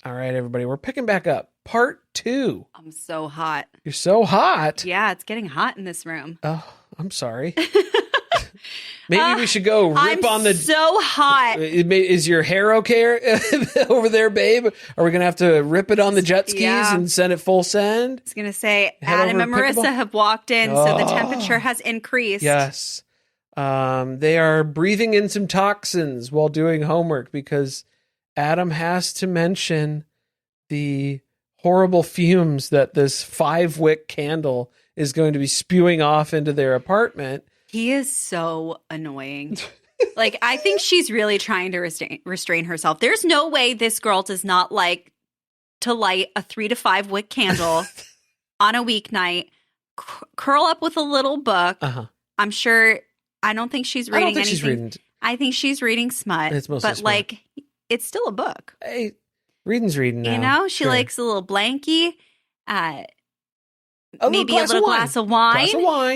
All right, everybody, we're picking back up. Part 2. I'm so hot. You're so hot. Yeah, it's getting hot in this room. Oh, I'm sorry. Maybe we should go rip on the... so hot. Is your hair okay over there, babe? Are we going to have to rip it on the jet skis and send it full send? I was going to say, Adam and Marissa have walked in, so the temperature has increased. Yes. They are breathing in some toxins while doing homework because Adam has to mention the horrible fumes that this 5-wick candle is going to be spewing off into their apartment. He is so annoying. Like, I think she's really trying to restrain herself. There's no way this girl does not like to light a 3 to 5 wick candle on a weeknight, curl up with a little book. I'm sure, I don't think she's reading anything. I think she's reading smut. It's mostly but smut. Like, it's still a book. Hey, reading's reading now. You know, she likes a little blankie. Maybe a little glass of wine.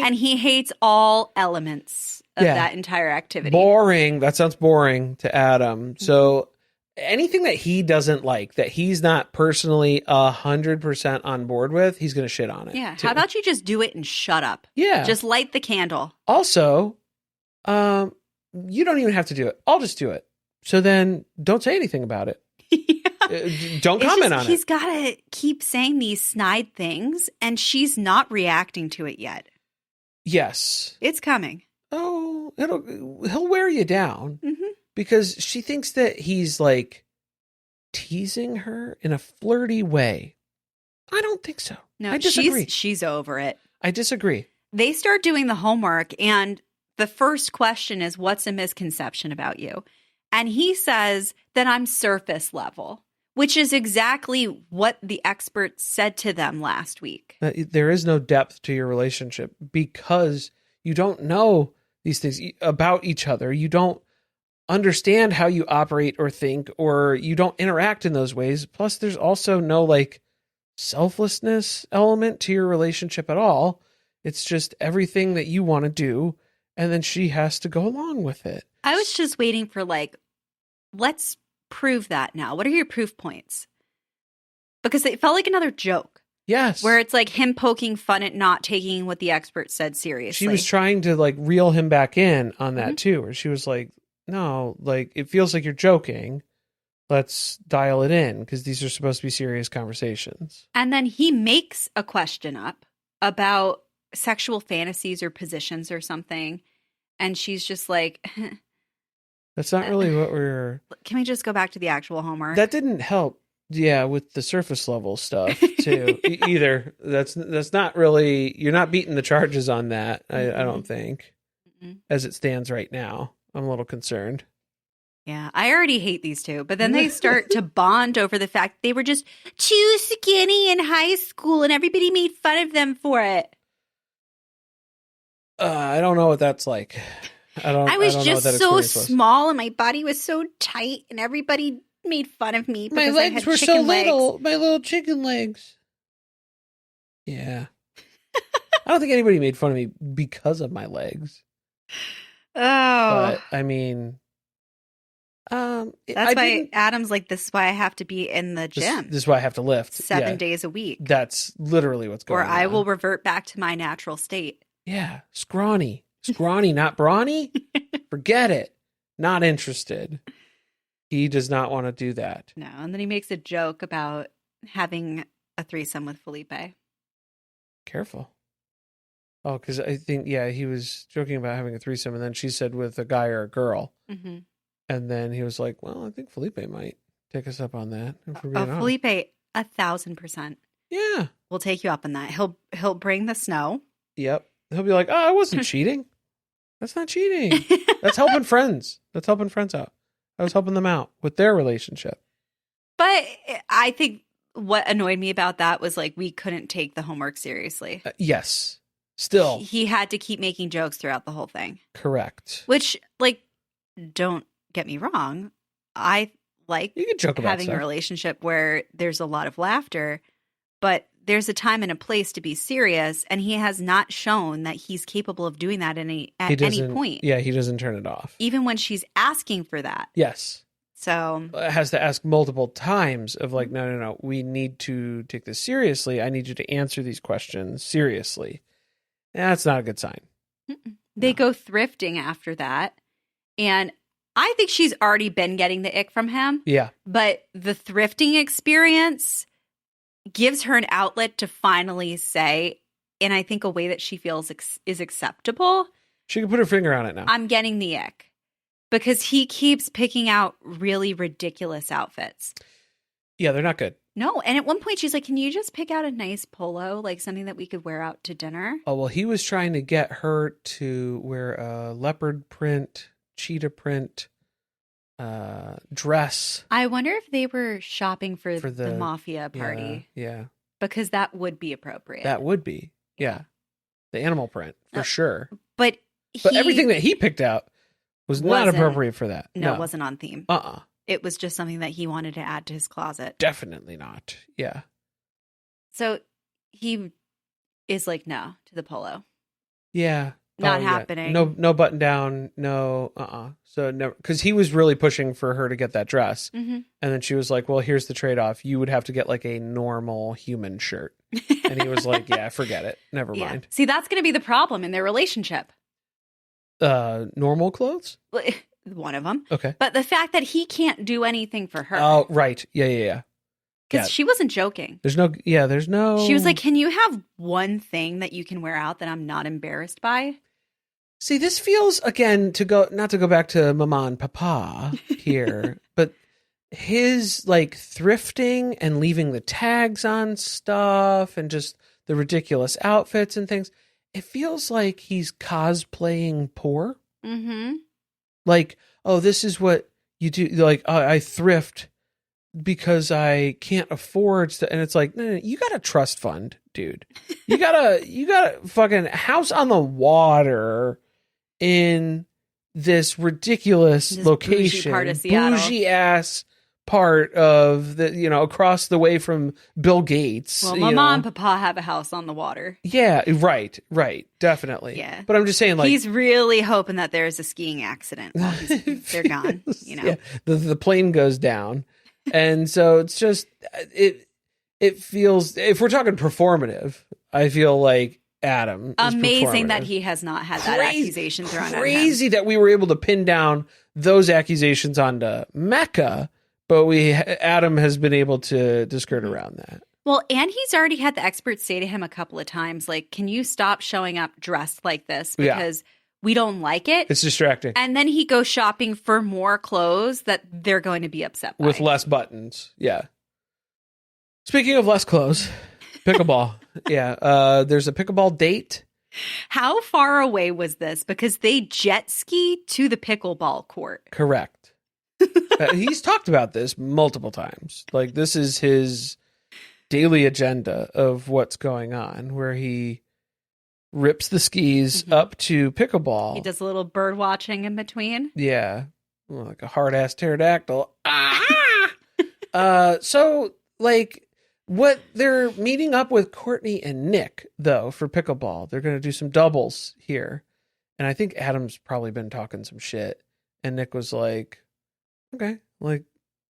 And he hates all elements of that entire activity. Boring. That sounds boring to Adam. So anything that he doesn't like, that he's not personally 100% on board with, he's going to shit on it. Yeah. too. How about you just do it and shut up? Yeah. Just light the candle. Also, you don't even have to do it. I'll just do it. So then don't say anything about it. Don't comment on it. He's got to keep saying these snide things, and she's not reacting to it yet. Yes. It's coming. Oh, he'll wear you down because she thinks that he's like teasing her in a flirty way. I don't think so. No, I disagree. She's over it. I disagree. They start doing the homework, and the first question is, what's a misconception about you? And he says that I'm surface level, which is exactly what the experts said to them last week. There is no depth to your relationship because you don't know these things about each other. You don't understand how you operate or think, or you don't interact in those ways. Plus, there's also no like selflessness element to your relationship at all. It's just everything that you want to do, and then she has to go along with it. I was just waiting for let's prove that now. What are your proof points? Because it felt like another joke. Yes. Where it's like him poking fun at not taking what the experts said seriously. She was trying to like reel him back in on that too, where she was like, no, like it feels like you're joking. Let's dial it in because these are supposed to be serious conversations. And then he makes a question up about sexual fantasies or positions or something. And she's just like... That's not really what we're... Can we just go back to the actual homework? That didn't help, with the surface level stuff, too, either. That's not really... You're not beating the charges on that, I don't think, as it stands right now. I'm a little concerned. Yeah, I already hate these two, but then they start to bond over the fact they were just too skinny in high school and everybody made fun of them for it. I don't know what that's like. I was just so small and my body was so tight and everybody made fun of me because my legs I were had so chicken legs. little. My little chicken legs. Yeah. I don't think anybody made fun of me because of my legs. Oh. But, I mean... That's why Adam's like, this is why I have to be in the gym. This is why I have to lift 7 days a week. That's literally what's going on. Or I will revert back to my natural state. Yeah. Scrawny. Scrawny, not brawny? Forget it. Not interested. He does not want to do that. No. And then he makes a joke about having a threesome with Felipe. Careful. Oh, because I think, he was joking about having a threesome, and then she said with a guy or a girl. Mm-hmm. And then he was like, well, I think Felipe might take us up on that. Felipe, 1,000%. Yeah. We'll take you up on that. He'll bring the snow. Yep. He'll be like, oh, I wasn't cheating. That's not cheating. That's helping friends. That's helping friends out. I was helping them out with their relationship. But I think what annoyed me about that was like we couldn't take the homework seriously. Yes. Still. He had to keep making jokes throughout the whole thing. Correct. Which, don't get me wrong. I like you can joke about having a relationship where there's a lot of laughter, but there's a time and a place to be serious, and he has not shown that he's capable of doing that at any point. Yeah, he doesn't turn it off. Even when she's asking for that. Yes. So has to ask multiple times of like, no, we need to take this seriously. I need you to answer these questions seriously. That's not a good sign. they go thrifting after that. And I think she's already been getting the ick from him. Yeah. But the thrifting experience gives her an outlet to finally say, in I think a way that she feels is acceptable. She can put her finger on it now. I'm getting the ick. Because he keeps picking out really ridiculous outfits. Yeah, they're not good. No. And at one point she's like, can you just pick out a nice polo, like something that we could wear out to dinner? Oh, well, he was trying to get her to wear a leopard print, cheetah print dress. I wonder if they were shopping for the the mafia party. Yeah. Because that would be appropriate. That would be. Yeah. The animal print, for sure. But everything that he picked out was not appropriate for that. No, it wasn't on theme. Uh-uh. It was just something that he wanted to add to his closet. Definitely not. Yeah. So he is like, no, to the polo. Yeah. Not happening. Yeah. No button down. No. So never, because he was really pushing for her to get that dress. Mm-hmm. And then she was like, well, here's the trade-off. You would have to get like a normal human shirt. And he was like, yeah, forget it. Never mind. See, that's going to be the problem in their relationship. Normal clothes? One of them. Okay. But the fact that he can't do anything for her. Oh, right. Yeah. Because she wasn't joking. There's no. She was like, can you have one thing that you can wear out that I'm not embarrassed by? See, this feels, again, not to go back to Mama and Papa here, but his like thrifting and leaving the tags on stuff and just the ridiculous outfits and things. It feels like he's cosplaying poor. Mm-hmm. Like, oh, this is what you do. Like, I thrift because I can't afford stuff. And it's like, no, you got a trust fund, dude. You got a fucking house on the water in this ridiculous location. Bougie part of Seattle. Bougie ass part of the, across the way from Bill Gates. Well, my mom and papa have a house on the water. Yeah, right, definitely. Yeah. But I'm just saying, like, he's really hoping that there's a skiing accident while they're gone, Yeah, the plane goes down. And so it's just, it feels, if we're talking performative, I feel like Adam is amazing that he has not had that accusation thrown at him. Crazy that we were able to pin down those accusations onto Mecca. But Adam has been able to skirt around that. Well, and he's already had the experts say to him a couple of times, like, can you stop showing up dressed like this? Because we don't like it. It's distracting. And then he goes shopping for more clothes that they're going to be upset by. With less buttons. Yeah. Speaking of less clothes, pickleball. Yeah. There's a pickleball date. How far away was this? Because they jet ski to the pickleball court. Correct. He's talked about this multiple times. Like, this is his daily agenda of what's going on, where he rips the skis up to pickleball. He does a little bird watching in between. Yeah. Like a hard ass pterodactyl. So, like, what they're meeting up with Courtney and Nick, though, for pickleball. They're going to do some doubles here. And I think Adam's probably been talking some shit. And Nick was like, okay, like,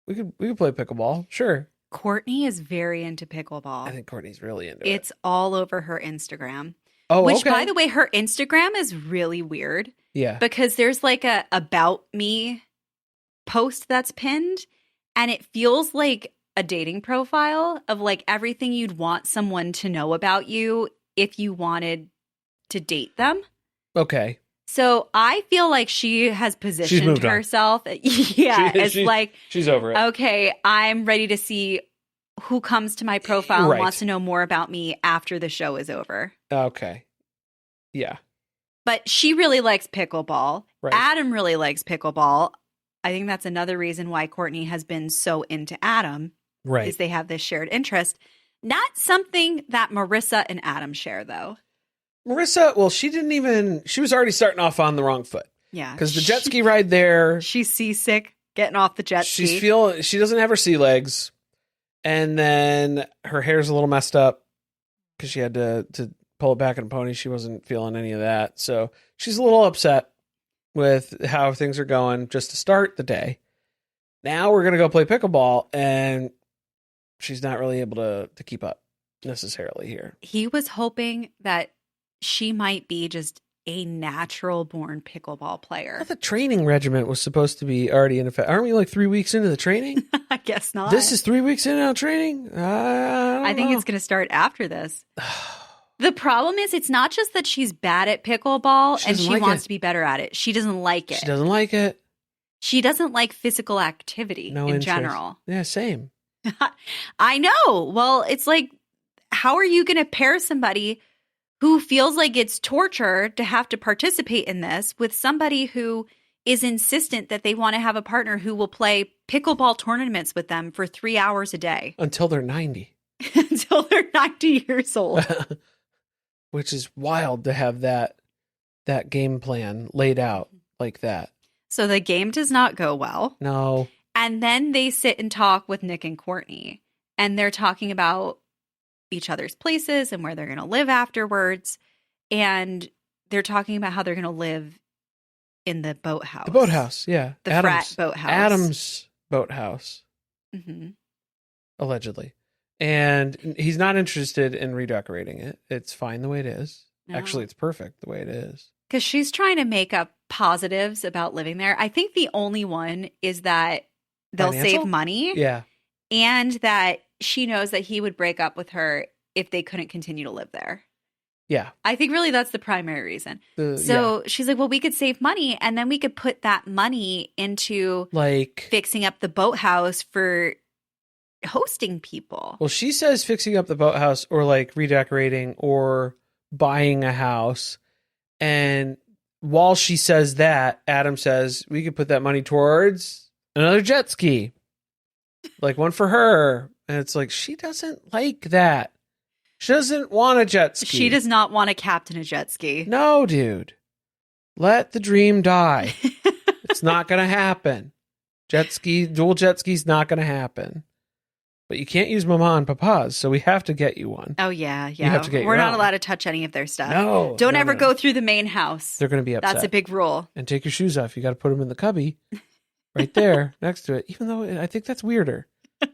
we could play pickleball. Sure. Courtney is very into pickleball. I think Courtney's really into it. It's all over her Instagram. Oh, which, okay. by the way, her Instagram is really weird. Yeah. Because there's like a about me post that's pinned, and it feels like a dating profile of like everything you'd want someone to know about you if you wanted to date them. Okay. So I feel like she has positioned herself. Yeah, she's over it. Okay, I'm ready to see who comes to my profile and wants to know more about me after the show is over. Okay. Yeah. But she really likes pickleball. Right. Adam really likes pickleball. I think that's another reason why Courtney has been so into Adam. Right. Is they have this shared interest. Not something that Marissa and Adam share, though. Marissa, well, she was already starting off on the wrong foot. Yeah. Because the jet ski ride there. She's seasick getting off the jet ski. She doesn't have her sea legs. And then her hair's a little messed up because she had to pull it back in a pony. She wasn't feeling any of that. So she's a little upset with how things are going just to start the day. Now we're going to go play pickleball, and she's not really able to keep up necessarily here. He was hoping that she might be just a natural born pickleball player. Well, the training regimen was supposed to be already in effect. Aren't we like 3 weeks into the training? I guess not. This is 3 weeks into training? I think it's going to start after this. The problem is it's not just that she's bad at pickleball and she wants to be better at it. She doesn't like it. She doesn't like it. She doesn't like physical activity in general. Yeah, same. I know. Well, it's like, how are you going to pair somebody who feels like it's torture to have to participate in this with somebody who is insistent that they want to have a partner who will play pickleball tournaments with them for 3 hours a day? Until they're 90. Until they're 90 years old. Which is wild to have that game plan laid out like that. So the game does not go well. No. And then they sit and talk with Nick and Courtney. And they're talking about each other's places and where they're going to live afterwards. And they're talking about how they're going to live in the boathouse. The boathouse, yeah. The frat boathouse. Adam's boathouse. Mm-hmm. Allegedly. And he's not interested in redecorating it. It's fine the way it is. No. Actually, it's perfect the way it is. Because she's trying to make up positives about living there. I think the only one is that they'll save money. Yeah. And that she knows that he would break up with her if they couldn't continue to live there. Yeah. I think really that's the primary reason. She's like, well, we could save money and then we could put that money into like fixing up the boathouse for hosting people. Well, she says fixing up the boathouse or like redecorating or buying a house. And while she says that, Adam says we could put that money towards another jet ski. Like one for her. And it's like, she doesn't like that. She doesn't want a jet ski. She does not want to captain a jet ski. No, dude. Let the dream die. It's not going to happen. Dual jet ski's not going to happen. But you can't use Mama and Papa's, so we have to get you one. Oh, yeah. You have to get We're not allowed to touch any of their stuff. No. Don't ever go through the main house. They're going to be upset. That's a big rule. And take your shoes off. You got to put them in the cubby right there next to it, even though I think that's weirder,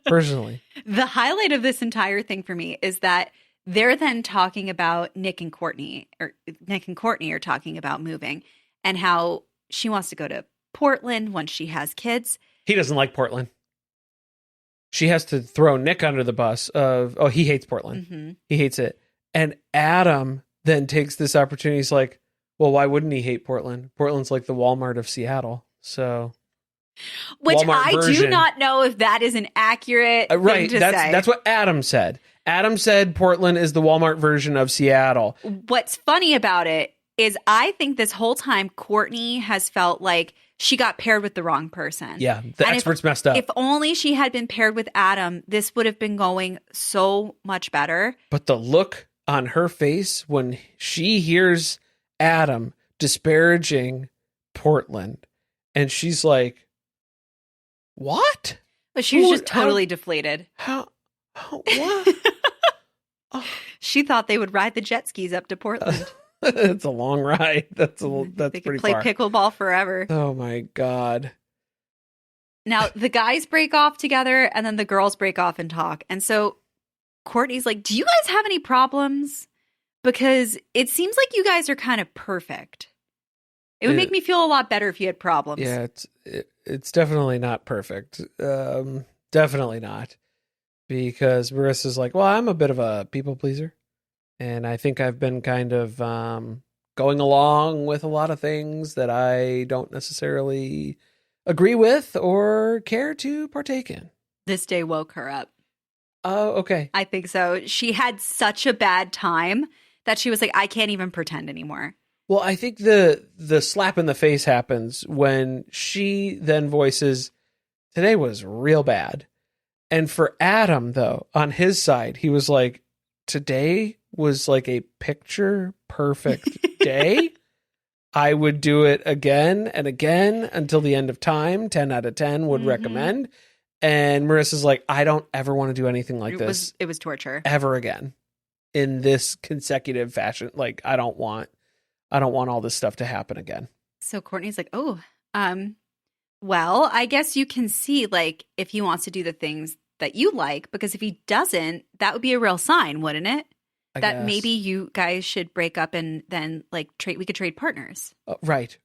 personally. The highlight of this entire thing for me is that they're then talking about Nick and Courtney are talking about moving and how she wants to go to Portland once she has kids. He doesn't like Portland. She has to throw Nick under the bus he hates Portland. Mm-hmm. He hates it. And Adam then takes this opportunity. He's like, well, why wouldn't he hate Portland? Portland's like the Walmart of Seattle. So, which Walmart do not know if that is an accurate thing to say. That's what Adam said. Adam said Portland is the Walmart version of Seattle. What's funny about it is I think this whole time Courtney has felt like she got paired with the wrong person. Yeah, the experts messed up. If only she had been paired with Adam, this would have been going so much better. But the look on her face when she hears Adam disparaging Portland, and she's like, what? But she was just totally deflated. What? She thought they would ride the jet skis up to Portland. It's a long ride. That's they pretty play far. Pickleball forever. Oh my God. Now the guys break off together and then the girls break off and talk. And so Courtney's like, do you guys have any problems? Because it seems like you guys are kind of perfect. It would make me feel a lot better if you had problems. Yeah, it's definitely not perfect. Definitely not. Because Marissa's like, well, I'm a bit of a people pleaser. And I think I've been kind of going along with a lot of things that I don't necessarily agree with or care to partake in. This day woke her up. Oh, okay. I think so. She had such a bad time that she was like, I can't even pretend anymore. Well, I think the slap in the face happens when she then voices, today was real bad. And for Adam, though, on his side, he was like, today was like a picture perfect day. I would do it again and again until the end of time. 10 out of 10 would recommend. And Marissa's like, I don't ever want to do anything like this. It was torture. Ever again in this consecutive fashion. Like, I don't want all this stuff to happen again. So Courtney's like, oh, Well, I guess you can see, like, if he wants to do the things that you like, because if he doesn't, that would be a real sign, wouldn't it? I That guess. maybe you guys should break up and then, like, we could trade partners. Right.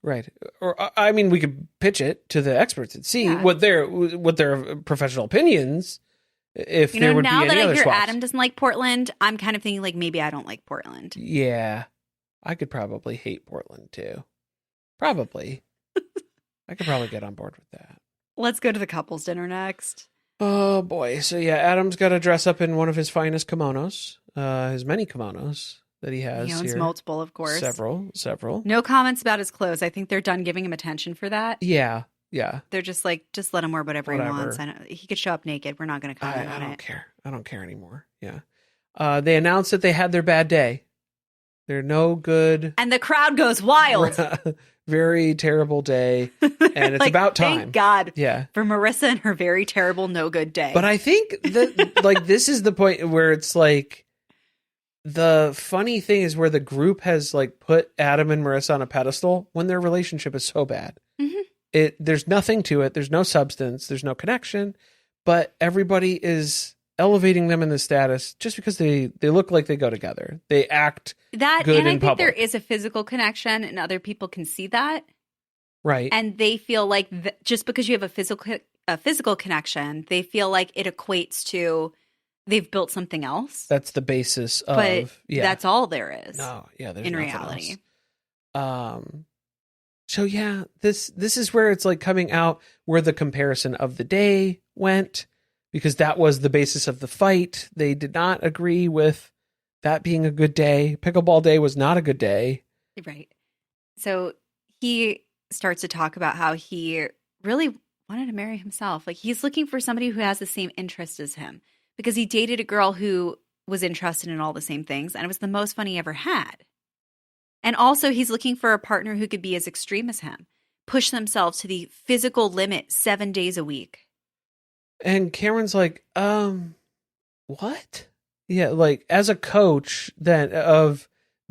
Or I mean, we could pitch it to the experts and see Yeah. what their professional opinions. If You there know, would now be that any I other hear swaps. Adam doesn't like Portland, I'm kind of thinking, like, maybe I don't like Portland. Yeah, I could probably hate Portland too. Probably. I could probably get on board with that. Let's go to the couples dinner next. Oh boy. So yeah, Adam's got to dress up in one of his finest kimonos. His many kimonos that he has He owns here. multiple, of course. Several. No comments about his clothes. I think they're done giving him attention for that. Yeah. They're just like, just let him wear whatever he Whatever. wants. He could show up naked. We're not going to comment I on don't it. care. I don't care anymore. Yeah. They announced that they had their bad day. They're no good. And the crowd goes wild. Very terrible day. And it's Like, about time. Thank God Yeah. for Marissa and her very terrible, no good day. But I think that like this is the point where it's like the funny thing is where the group has like put Adam and Marissa on a pedestal when their relationship is so bad. Mhm. There's nothing to it. There's no substance. There's no connection. But everybody is elevating them in the status just because they look like they go together. They act that, good and I in think there public. is a physical connection, and other people can see that, right. and they feel like just because you have a physical connection, they feel like it equates to they've built something else. That's the basis of But yeah. that's all there is. No, yeah, there's in nothing reality. else. So yeah, this is where it's like coming out where the comparison of the day went, because that was the basis of the fight. They did not agree with that being a good day. Pickleball day was not a good day. Right. So he starts to talk about how he really wanted to marry himself. Like, he's looking for somebody who has the same interests as him, because he dated a girl who was interested in all the same things, and it was the most fun he ever had. And also, he's looking for a partner who could be as extreme as him, push themselves to the physical limit 7 days a week. And Cameron's like, what? Yeah, like as a coach then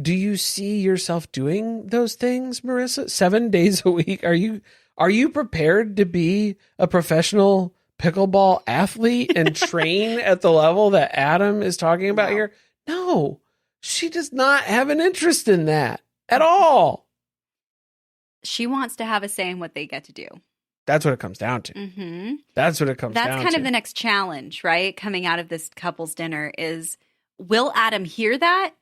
do you see yourself doing those things, Marissa? 7 days a week? Are you prepared to be a professional pickleball athlete and train at the level that Adam is talking about here? No, she does not have an interest in that at all. She wants to have a say in what they get to do. That's what it comes down to. Mm-hmm. That's what it comes down to. That's kind of the next challenge, right? Coming out of this couple's dinner is, will Adam hear that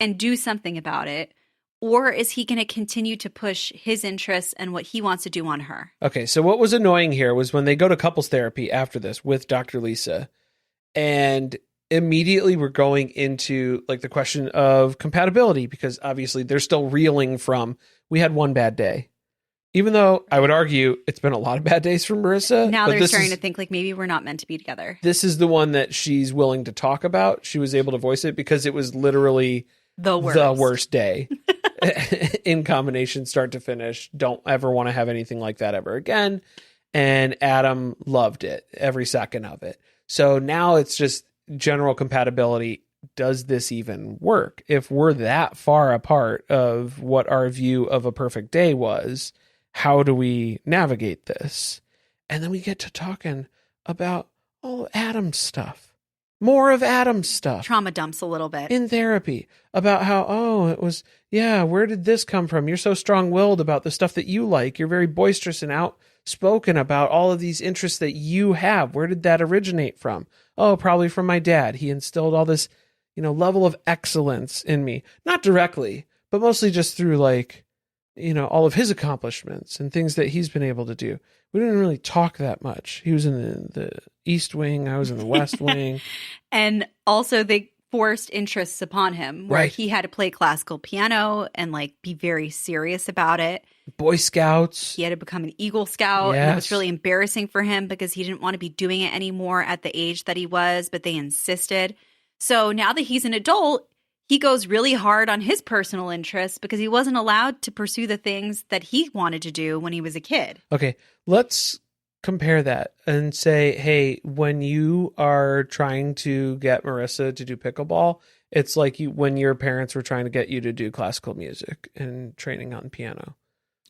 and do something about it? Or is he going to continue to push his interests and what he wants to do on her? Okay, so what was annoying here was when they go to couples therapy after this with Dr. Lisa, and immediately we're going into like the question of compatibility, because obviously they're still reeling from, we had one bad day. Even though I would argue it's been a lot of bad days for Marissa. Now but they're this starting is- to think like maybe we're not meant to be together. This is the one that she's willing to talk about. She was able to voice it because it was literally The worst. the worst day in combination, start to finish. Don't ever want to have anything like that ever again. And Adam loved it, every second of it. So now it's just general compatibility. Does this even work? If we're that far apart of what our view of a perfect day was, how do we navigate this? And then we get to talking about all Adam's stuff. More of Adam's stuff. Trauma dumps a little bit. In therapy about how, it was, where did this come from? You're so strong-willed about the stuff that you like. You're very boisterous and outspoken about all of these interests that you have. Where did that originate from? Oh, probably from my dad. He instilled all this, level of excellence in me. Not directly, but mostly just through all of his accomplishments and things that he's been able to do. We didn't really talk that much. He was in the East Wing. I was in the West Wing. And also they forced interests upon him where Right. he had to play classical piano and be very serious about it. Boy Scouts. He had to become an Eagle Scout. And that was Yes. really embarrassing for him because he didn't want to be doing it anymore at the age that he was, but they insisted. So now that he's an adult, he goes really hard on his personal interests because he wasn't allowed to pursue the things that he wanted to do when he was a kid. Okay, let's compare that and say, hey, when you are trying to get Marissa to do pickleball, it's like when your parents were trying to get you to do classical music and training on piano.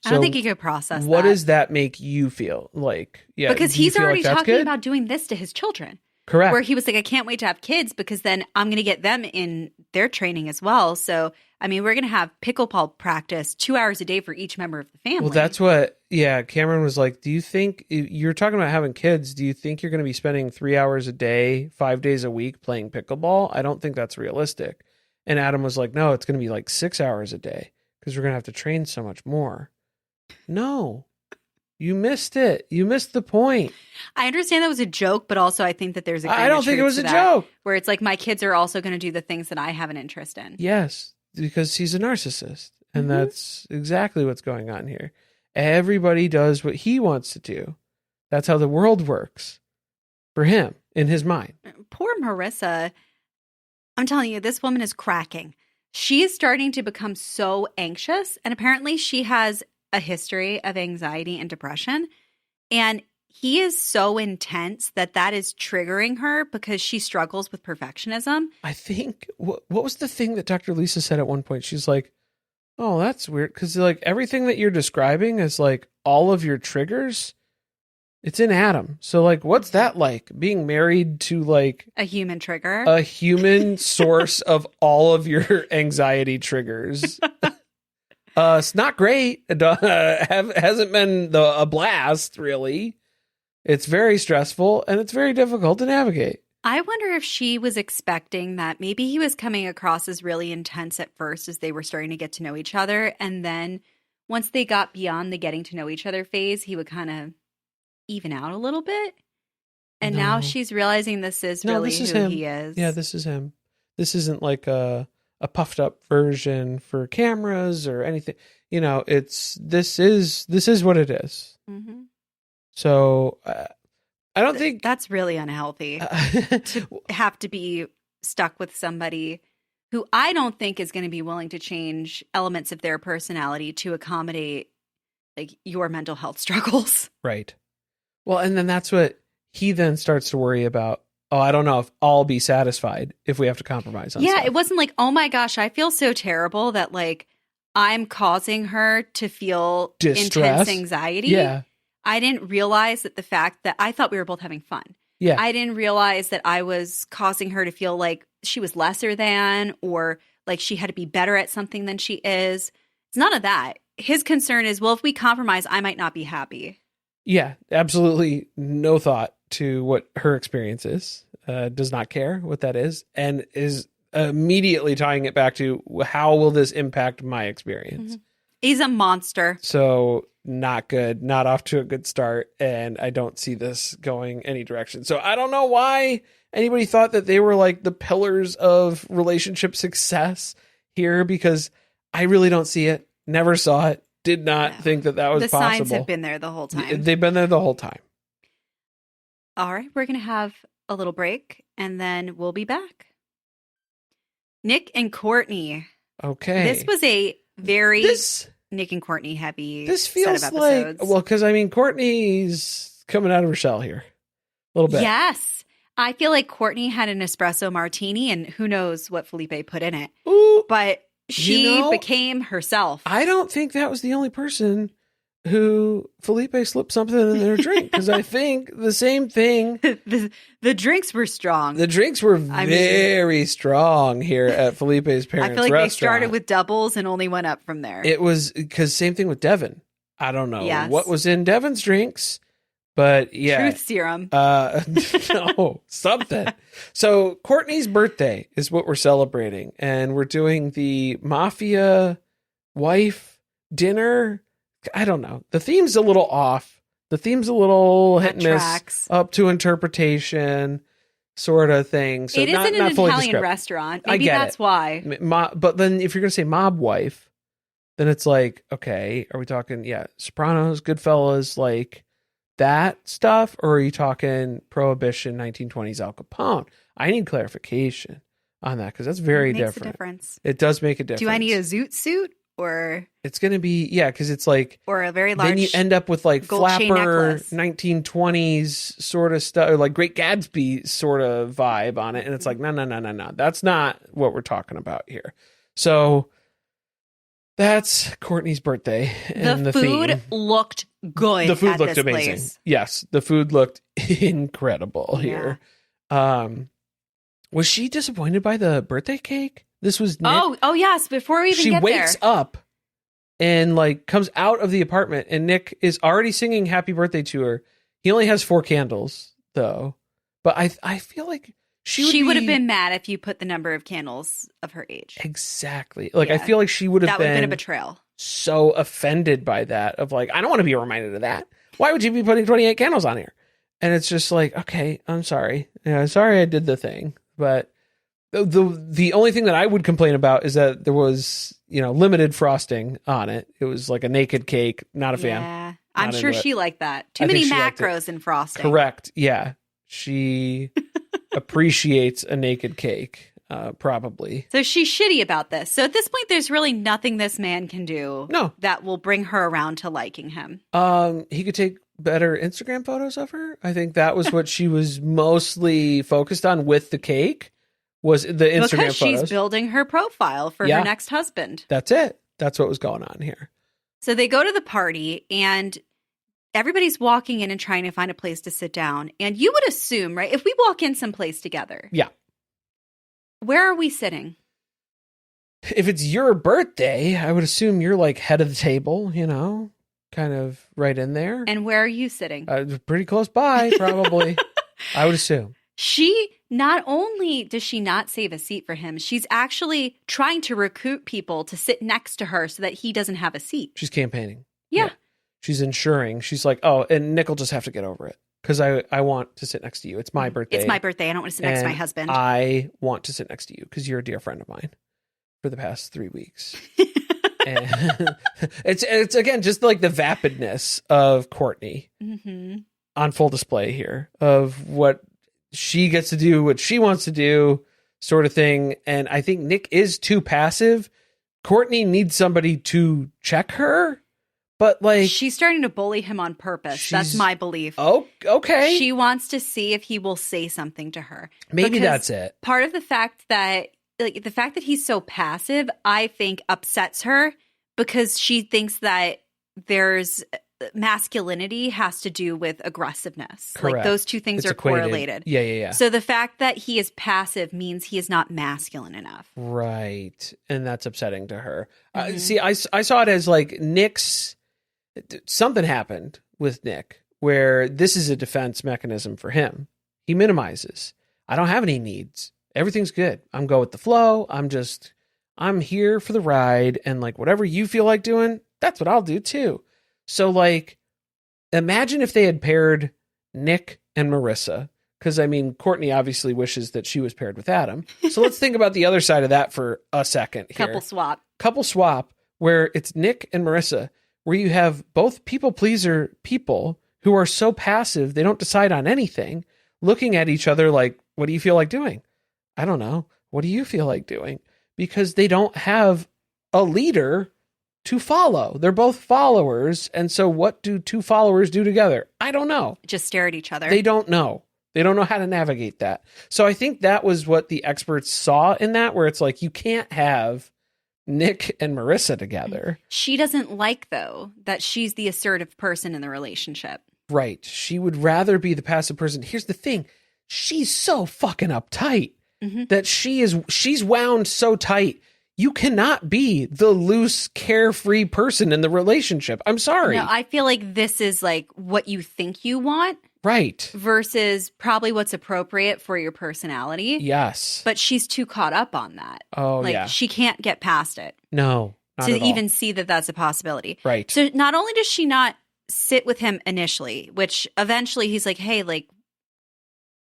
I don't think he could process what that. does that make you feel like? Yeah, Because do you he's feel already like that's talking good? about doing this to his children. Correct. Where he was like, I can't wait to have kids because then I'm going to get them in their training as well. So, I mean, we're going to have pickleball practice 2 hours a day for each member of the family. Well, that's what, Cameron was like, do you think, you're talking about having kids, do you think you're going to be spending 3 hours a day, 5 days a week playing pickleball? I don't think that's realistic. And Adam was like, no, it's going to be like 6 hours a day because we're going to have to train so much more. No, you missed it. You missed the point. I understand that was a joke, but also I think that there's a I don't think it was a joke. Where it's like my kids are also going to do the things that I have an interest in. Yes, because he's a narcissist. And that's exactly what's going on here. Everybody does what he wants to do. That's how the world works for him in his mind. Poor Marissa. I'm telling you, this woman is cracking. She is starting to become so anxious. And apparently she has a history of anxiety and depression. And he is so intense that is triggering her because she struggles with perfectionism. I think, what was the thing that Dr. Lisa said at one point? She's like, oh, that's weird. Because like everything that you're describing is like all of your triggers. It's in Adam. So like, what's that like? Being married to like a human trigger, a human source of all of your anxiety triggers. It's not great. It hasn't been a blast, really. It's very stressful and it's very difficult to navigate. I wonder if she was expecting that maybe he was coming across as really intense at first as they were starting to get to know each other. And then once they got beyond the getting to know each other phase, he would kind of even out a little bit. And now she's realizing this is really who him. he is. Yeah, this is him. This isn't like a puffed up version for cameras or anything. You know, this is what it is. Mm-hmm. So I don't think that's really unhealthy to have to be stuck with somebody who I don't think is going to be willing to change elements of their personality to accommodate like your mental health struggles. Right. Well, and then that's what he then starts to worry about. Oh, I don't know if I'll be satisfied if we have to compromise on stuff. It wasn't like, oh my gosh, I feel so terrible that like I'm causing her to feel distress, intense anxiety. Yeah. I didn't realize that the fact that I thought we were both having fun. Yeah. I didn't realize that I was causing her to feel like she was lesser than or like she had to be better at something than she is. It's none of that. His concern is, well, if we compromise, I might not be happy. Yeah, absolutely no thought to what her experience is. Does not care what that is and is immediately tying it back to how will this impact my experience. Mm-hmm. He's a monster. So not good, not off to a good start. And I don't see this going any direction. So I don't know why anybody thought that they were like the pillars of relationship success here, because I really don't see it. Never saw it. Did not think that was the possible. The signs have been there the whole time. They've been there the whole time. All right. We're going to have a little break and then we'll be back. Nick and Courtney. Okay. This was a very Nick and Courtney heavy this feels set of episodes. Like, well, because I mean, Courtney's coming out of her shell here a little bit. Yes. I feel like Courtney had an espresso martini and who knows what Felipe put in it. Ooh, but she became herself. I don't think that was the only person who Felipe slipped something in their drink, because I think the same thing. The drinks were strong. The drinks were very strong here at Felipe's parents' restaurant. I feel like they started with doubles and only went up from there. It was because same thing with Devin. I don't know what was in Devin's drinks, but yeah. Truth serum. No, something. So Courtney's birthday is what we're celebrating, and we're doing the mafia wife dinner. I don't know. The theme's a little off. The theme's a little hit and miss, up to interpretation sort of thing. So it isn't an Italian restaurant. Maybe that's why. But then if you're going to say mob wife, then it's like, okay, are we talking, Sopranos, Goodfellas, like that stuff? Or are you talking Prohibition, 1920s Al Capone? I need clarification on that, because that's very different. It makes a difference. It does make a difference. Do I need a zoot suit? Or it's going to be, because it's like, or a very large, then you end up with like flapper 1920s sort of stuff, or like Great Gatsby sort of vibe on it. And it's like, no. That's not what we're talking about here. So That's Courtney's birthday. And the food theme. looked good. The food at looked this amazing. place. Yes, the food looked incredible Yeah. here. Was she disappointed by the birthday cake? This was Nick. Oh yes. Before we even She get wakes there, up and like comes out of the apartment, and Nick is already singing happy birthday to her. He only has 4 candles though, but I feel like she would have been mad if you put the number of candles of her age. exactly like I Yeah. feel like she would have That would have been a been betrayal. so offended by that of like, I don't want to be reminded of that. Why would you be putting 28 candles on here? And it's just like, okay, I'm sorry. Yeah, sorry I did the thing. But the only thing that I would complain about is that there was, limited frosting on it. It was like a naked cake. Not a fan. Yeah. I'm Not sure into it. she liked that. Too I many think she liked it. macros in frosting. Correct. Yeah. She appreciates a naked cake, probably. So she's shitty about this. So at this point, there's really nothing this man can do No. that will bring her around to liking him. He could take better Instagram photos of her. I think that was what she was mostly focused on with the cake was the Instagram Because she's photos. building her profile for Yeah. her next husband. That's it. That's what was going on here. So they go to the party and everybody's walking in and trying to find a place to sit down. And you would assume, right? If we walk in someplace together. Yeah. Where are we sitting? If it's your birthday, I would assume you're like head of the table, kind of right in there. And where are you sitting? Pretty close by, probably. I would assume. She, not only does she not save a seat for him, she's actually trying to recruit people to sit next to her so that he doesn't have a seat. She's campaigning. Yeah. She's ensuring. She's like, oh, and Nick will just have to get over it because I want to sit next to you. It's my birthday. It's my birthday. I don't want to sit next to my and husband. I want to sit next to you because you're a dear friend of mine for the past 3 weeks. And it's again, just like the vapidness of Courtney on full display here of what she gets to do, what she wants to do sort of thing. And I think Nick is too passive. Courtney needs somebody to check her. But like she's starting to bully him on purpose. That's my belief. Oh, okay. She wants to see if he will say something to her. Maybe Because that's it. Part of the fact that he's so passive, I think upsets her because she thinks that there's masculinity has to do with aggressiveness. Correct. Like those two things It's are equated. correlated. Yeah. So the fact that he is passive means he is not masculine enough. Right. And that's upsetting to her. See, I saw it as like something happened with Nick where this is a defense mechanism for him. He minimizes. I don't have any needs. Everything's good. I'm go with the flow. I'm here for the ride. And like whatever you feel like doing, that's what I'll do too. So like, imagine if they had paired Nick and Marissa. Because I mean, Courtney obviously wishes that she was paired with Adam. So let's think about the other side of that for a second here. Couple swap where it's Nick and Marissa, where you have both people pleaser people who are so passive, they don't decide on anything, looking at each other like, what do you feel like doing? I don't know. What do you feel like doing? Because they don't have a leader to follow. They're both followers. And so what do two followers do together? I don't know. Just stare at each other. They don't know. They don't know how to navigate that. So I think that was what the experts saw in that, where it's like, you can't have Nick and Marissa together. She doesn't like, though, that she's the assertive person in the relationship. Right. She would rather be the passive person. Here's the thing. She's so fucking uptight that she's wound so tight. You cannot be the loose, carefree person in the relationship. I'm sorry. No, I feel like this is like what you think you want. Right. Versus probably what's appropriate for your personality. Yes. But she's too caught up on that. Oh, like, yeah. She can't get past it. No, not to at all. even see that that's a possibility. Right. So not only does she not sit with him initially, which eventually he's like, hey, like,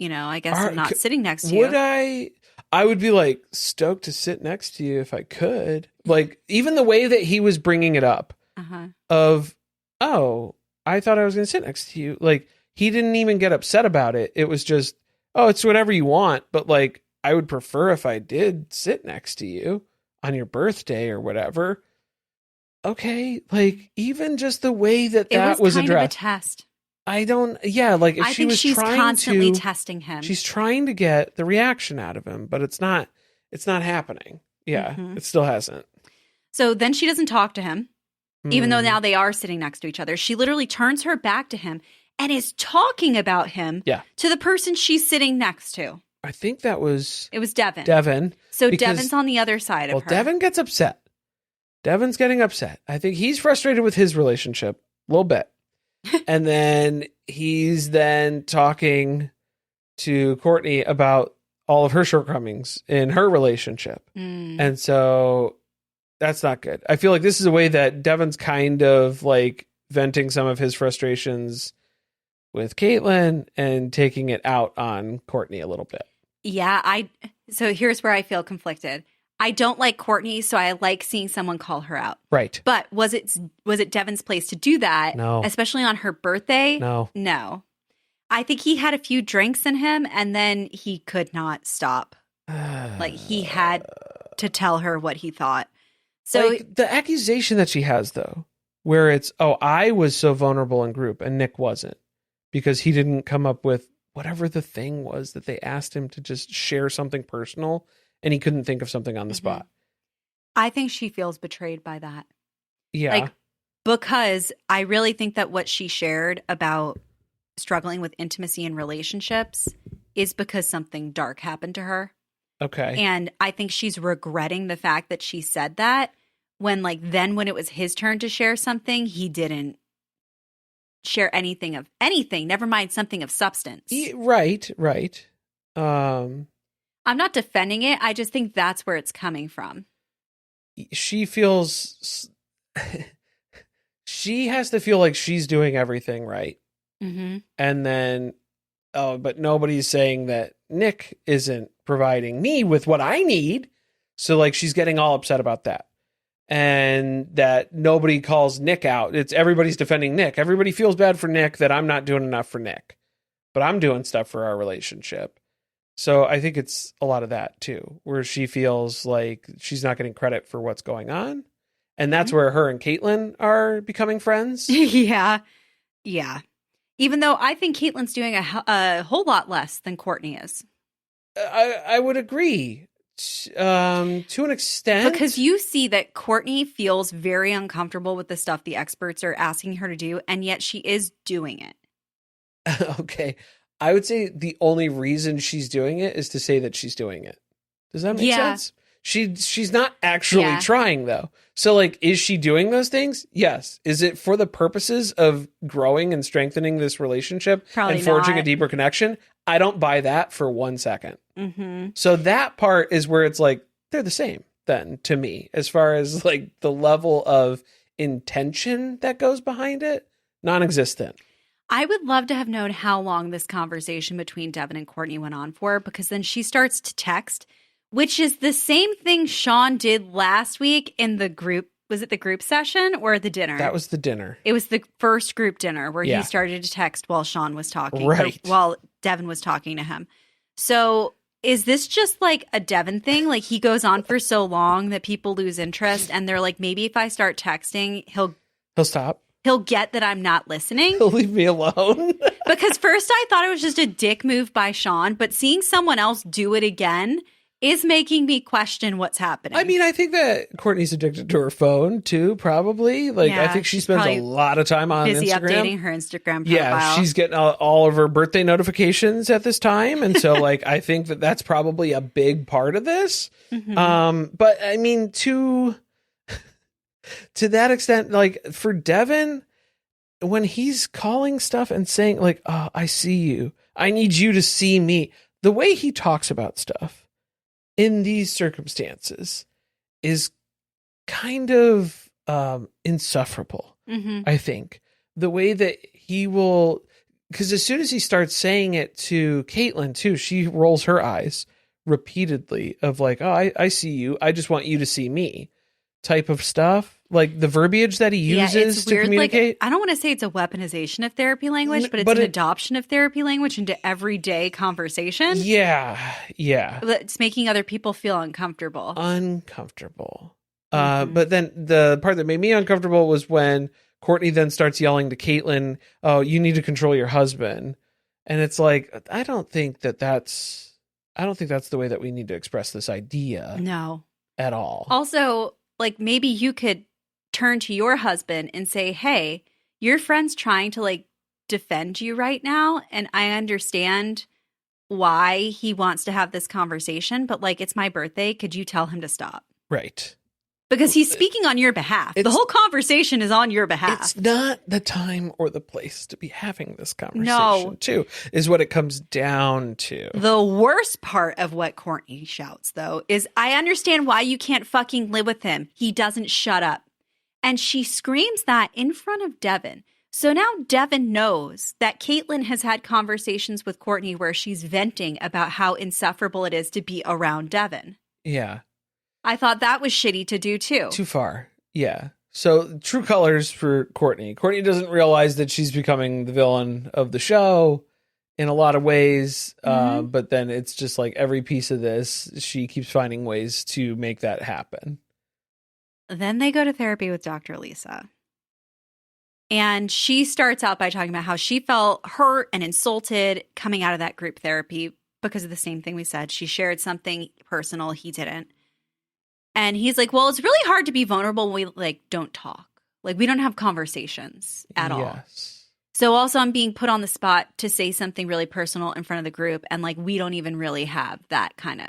I guess I'm not sitting next to you. I would be like stoked to sit next to you if I could. Like, even the way that he was bringing it up of, oh, I thought I was going to sit next to you. Like, he didn't even get upset about it. It was just, oh, it's whatever you want. But like, I would prefer if I did sit next to you on your birthday or whatever. Okay. Like, even just the way that was kind addressed. Of a test. I don't, yeah, like if I she think was she's trying constantly to, testing him. she's trying to get the reaction out of him, but it's not happening. Yeah, it still hasn't. So then she doesn't talk to him, even though now they are sitting next to each other. She literally turns her back to him and is talking about him to the person she's sitting next to. I think it was Devin. So Devin's on the other side of her. Devin gets upset. Devin's getting upset. I think he's frustrated with his relationship a little bit. And then he's talking to Courtney about all of her shortcomings in her relationship. And so that's not good. I feel like this is a way that Devin's kind of like venting some of his frustrations with Caitlyn and taking it out on Courtney a little bit. Yeah, so here's where I feel conflicted. I don't like Courtney, so I like seeing someone call her out. Right. But was it Devin's place to do that? No. Especially on her birthday? No. I think he had a few drinks in him, and then he could not stop. Like, he had to tell her what he thought. So like, the accusation that she has, though, where it's, I was so vulnerable in group and Nick wasn't, because he didn't come up with whatever the thing was that they asked him to just share something personal, and he couldn't think of something on the spot. I think she feels betrayed by that. Yeah. Like, because I really think that what she shared about struggling with intimacy in relationships is because something dark happened to her. Okay. And I think she's regretting the fact that she said that when when it was his turn to share something, he didn't share anything, never mind something of substance. Right. I'm not defending it. I just think that's where it's coming from. She feels she has to feel like she's doing everything right. Mm-hmm. And then, but nobody's saying that Nick isn't providing me with what I need. So like, she's getting all upset about that. And that nobody calls Nick out. It's everybody's defending Nick. Everybody feels bad for Nick that I'm not doing enough for Nick, but I'm doing stuff for our relationship. So I think it's a lot of that too, where she feels like she's not getting credit for what's going on. And that's where her and Caitlyn are becoming friends. Yeah. Even though I think Caitlyn's doing a whole lot less than Courtney is. I would agree to an extent. Because you see that Courtney feels very uncomfortable with the stuff the experts are asking her to do, and yet she is doing it. Okay. I would say the only reason she's doing it is to say that she's doing it. Does that make sense? She's not actually trying, though. So, like, is she doing those things? Yes. Is it for the purposes of growing and strengthening this relationship and forging a deeper connection? I don't buy that for 1 second. Mm-hmm. So that part is where it's like, they're the same then to me, as far as like the level of intention that goes behind it, non-existent. I would love to have known how long this conversation between Devin and Courtney went on for, because then she starts to text, which is the same thing Sean did last week in the group. Was it the group session or the dinner? That was the dinner. It was the first group dinner where he started to text while Sean was talking. Right. While Devin was talking to him. So is this just like a Devin thing? Like, he goes on for so long that people lose interest, and they're like, maybe if I start texting, he'll stop. He'll get that I'm not listening. He'll leave me alone. Because first I thought it was just a dick move by Sean, but seeing someone else do it again is making me question what's happening. I mean, I think that Courtney's addicted to her phone too, probably. Like, I think she spends a lot of time on busy Instagram. Updating her Instagram profile. Yeah, she's getting all of her birthday notifications at this time. And so, like, I think that that's probably a big part of this. Mm-hmm. But, I mean, to that extent, like, for Devin, when he's calling stuff and saying, like, oh, I see you, I need you to see me, the way he talks about stuff in these circumstances is kind of insufferable. Mm-hmm. I think the way that he will, because as soon as he starts saying it to Caitlyn too, she rolls her eyes repeatedly of like, oh, I see you, I just want you to see me type of stuff. Like the verbiage that he uses to communicate. Like, I don't want to say it's a weaponization of therapy language, but it's an adoption of therapy language into everyday conversation. Yeah. It's making other people feel uncomfortable. Mm-hmm. But then the part that made me uncomfortable was when Courtney then starts yelling to Caitlyn, oh, you need to control your husband. And it's like, I don't think that's the way that we need to express this idea. No. At all. Also, like, maybe you could turn to your husband and say, hey, your friend's trying to, like, defend you right now. And I understand why he wants to have this conversation, but, like, it's my birthday. Could you tell him to stop? Right. Because he's speaking on your behalf. The whole conversation is on your behalf. It's not the time or the place to be having this conversation, too, is what it comes down to. The worst part of what Courtney shouts, though, is, I understand why you can't fucking live with him. He doesn't shut up. And she screams that in front of Devin. So now Devin knows that Caitlyn has had conversations with Courtney where she's venting about how insufferable it is to be around Devin. Yeah. I thought that was shitty to do, too. Too far. Yeah. So true colors for Courtney. Courtney doesn't realize that she's becoming the villain of the show in a lot of ways. But then it's just like every piece of this, she keeps finding ways to make that happen. Then they go to therapy with Dr. Lisa. And she starts out by talking about how she felt hurt and insulted coming out of that group therapy because of the same thing we said. She shared something personal. He didn't. And he's like, well, it's really hard to be vulnerable when we, like, don't talk. Like, we don't have conversations at all. So also I'm being put on the spot to say something really personal in front of the group. And, like, we don't even really have that kind of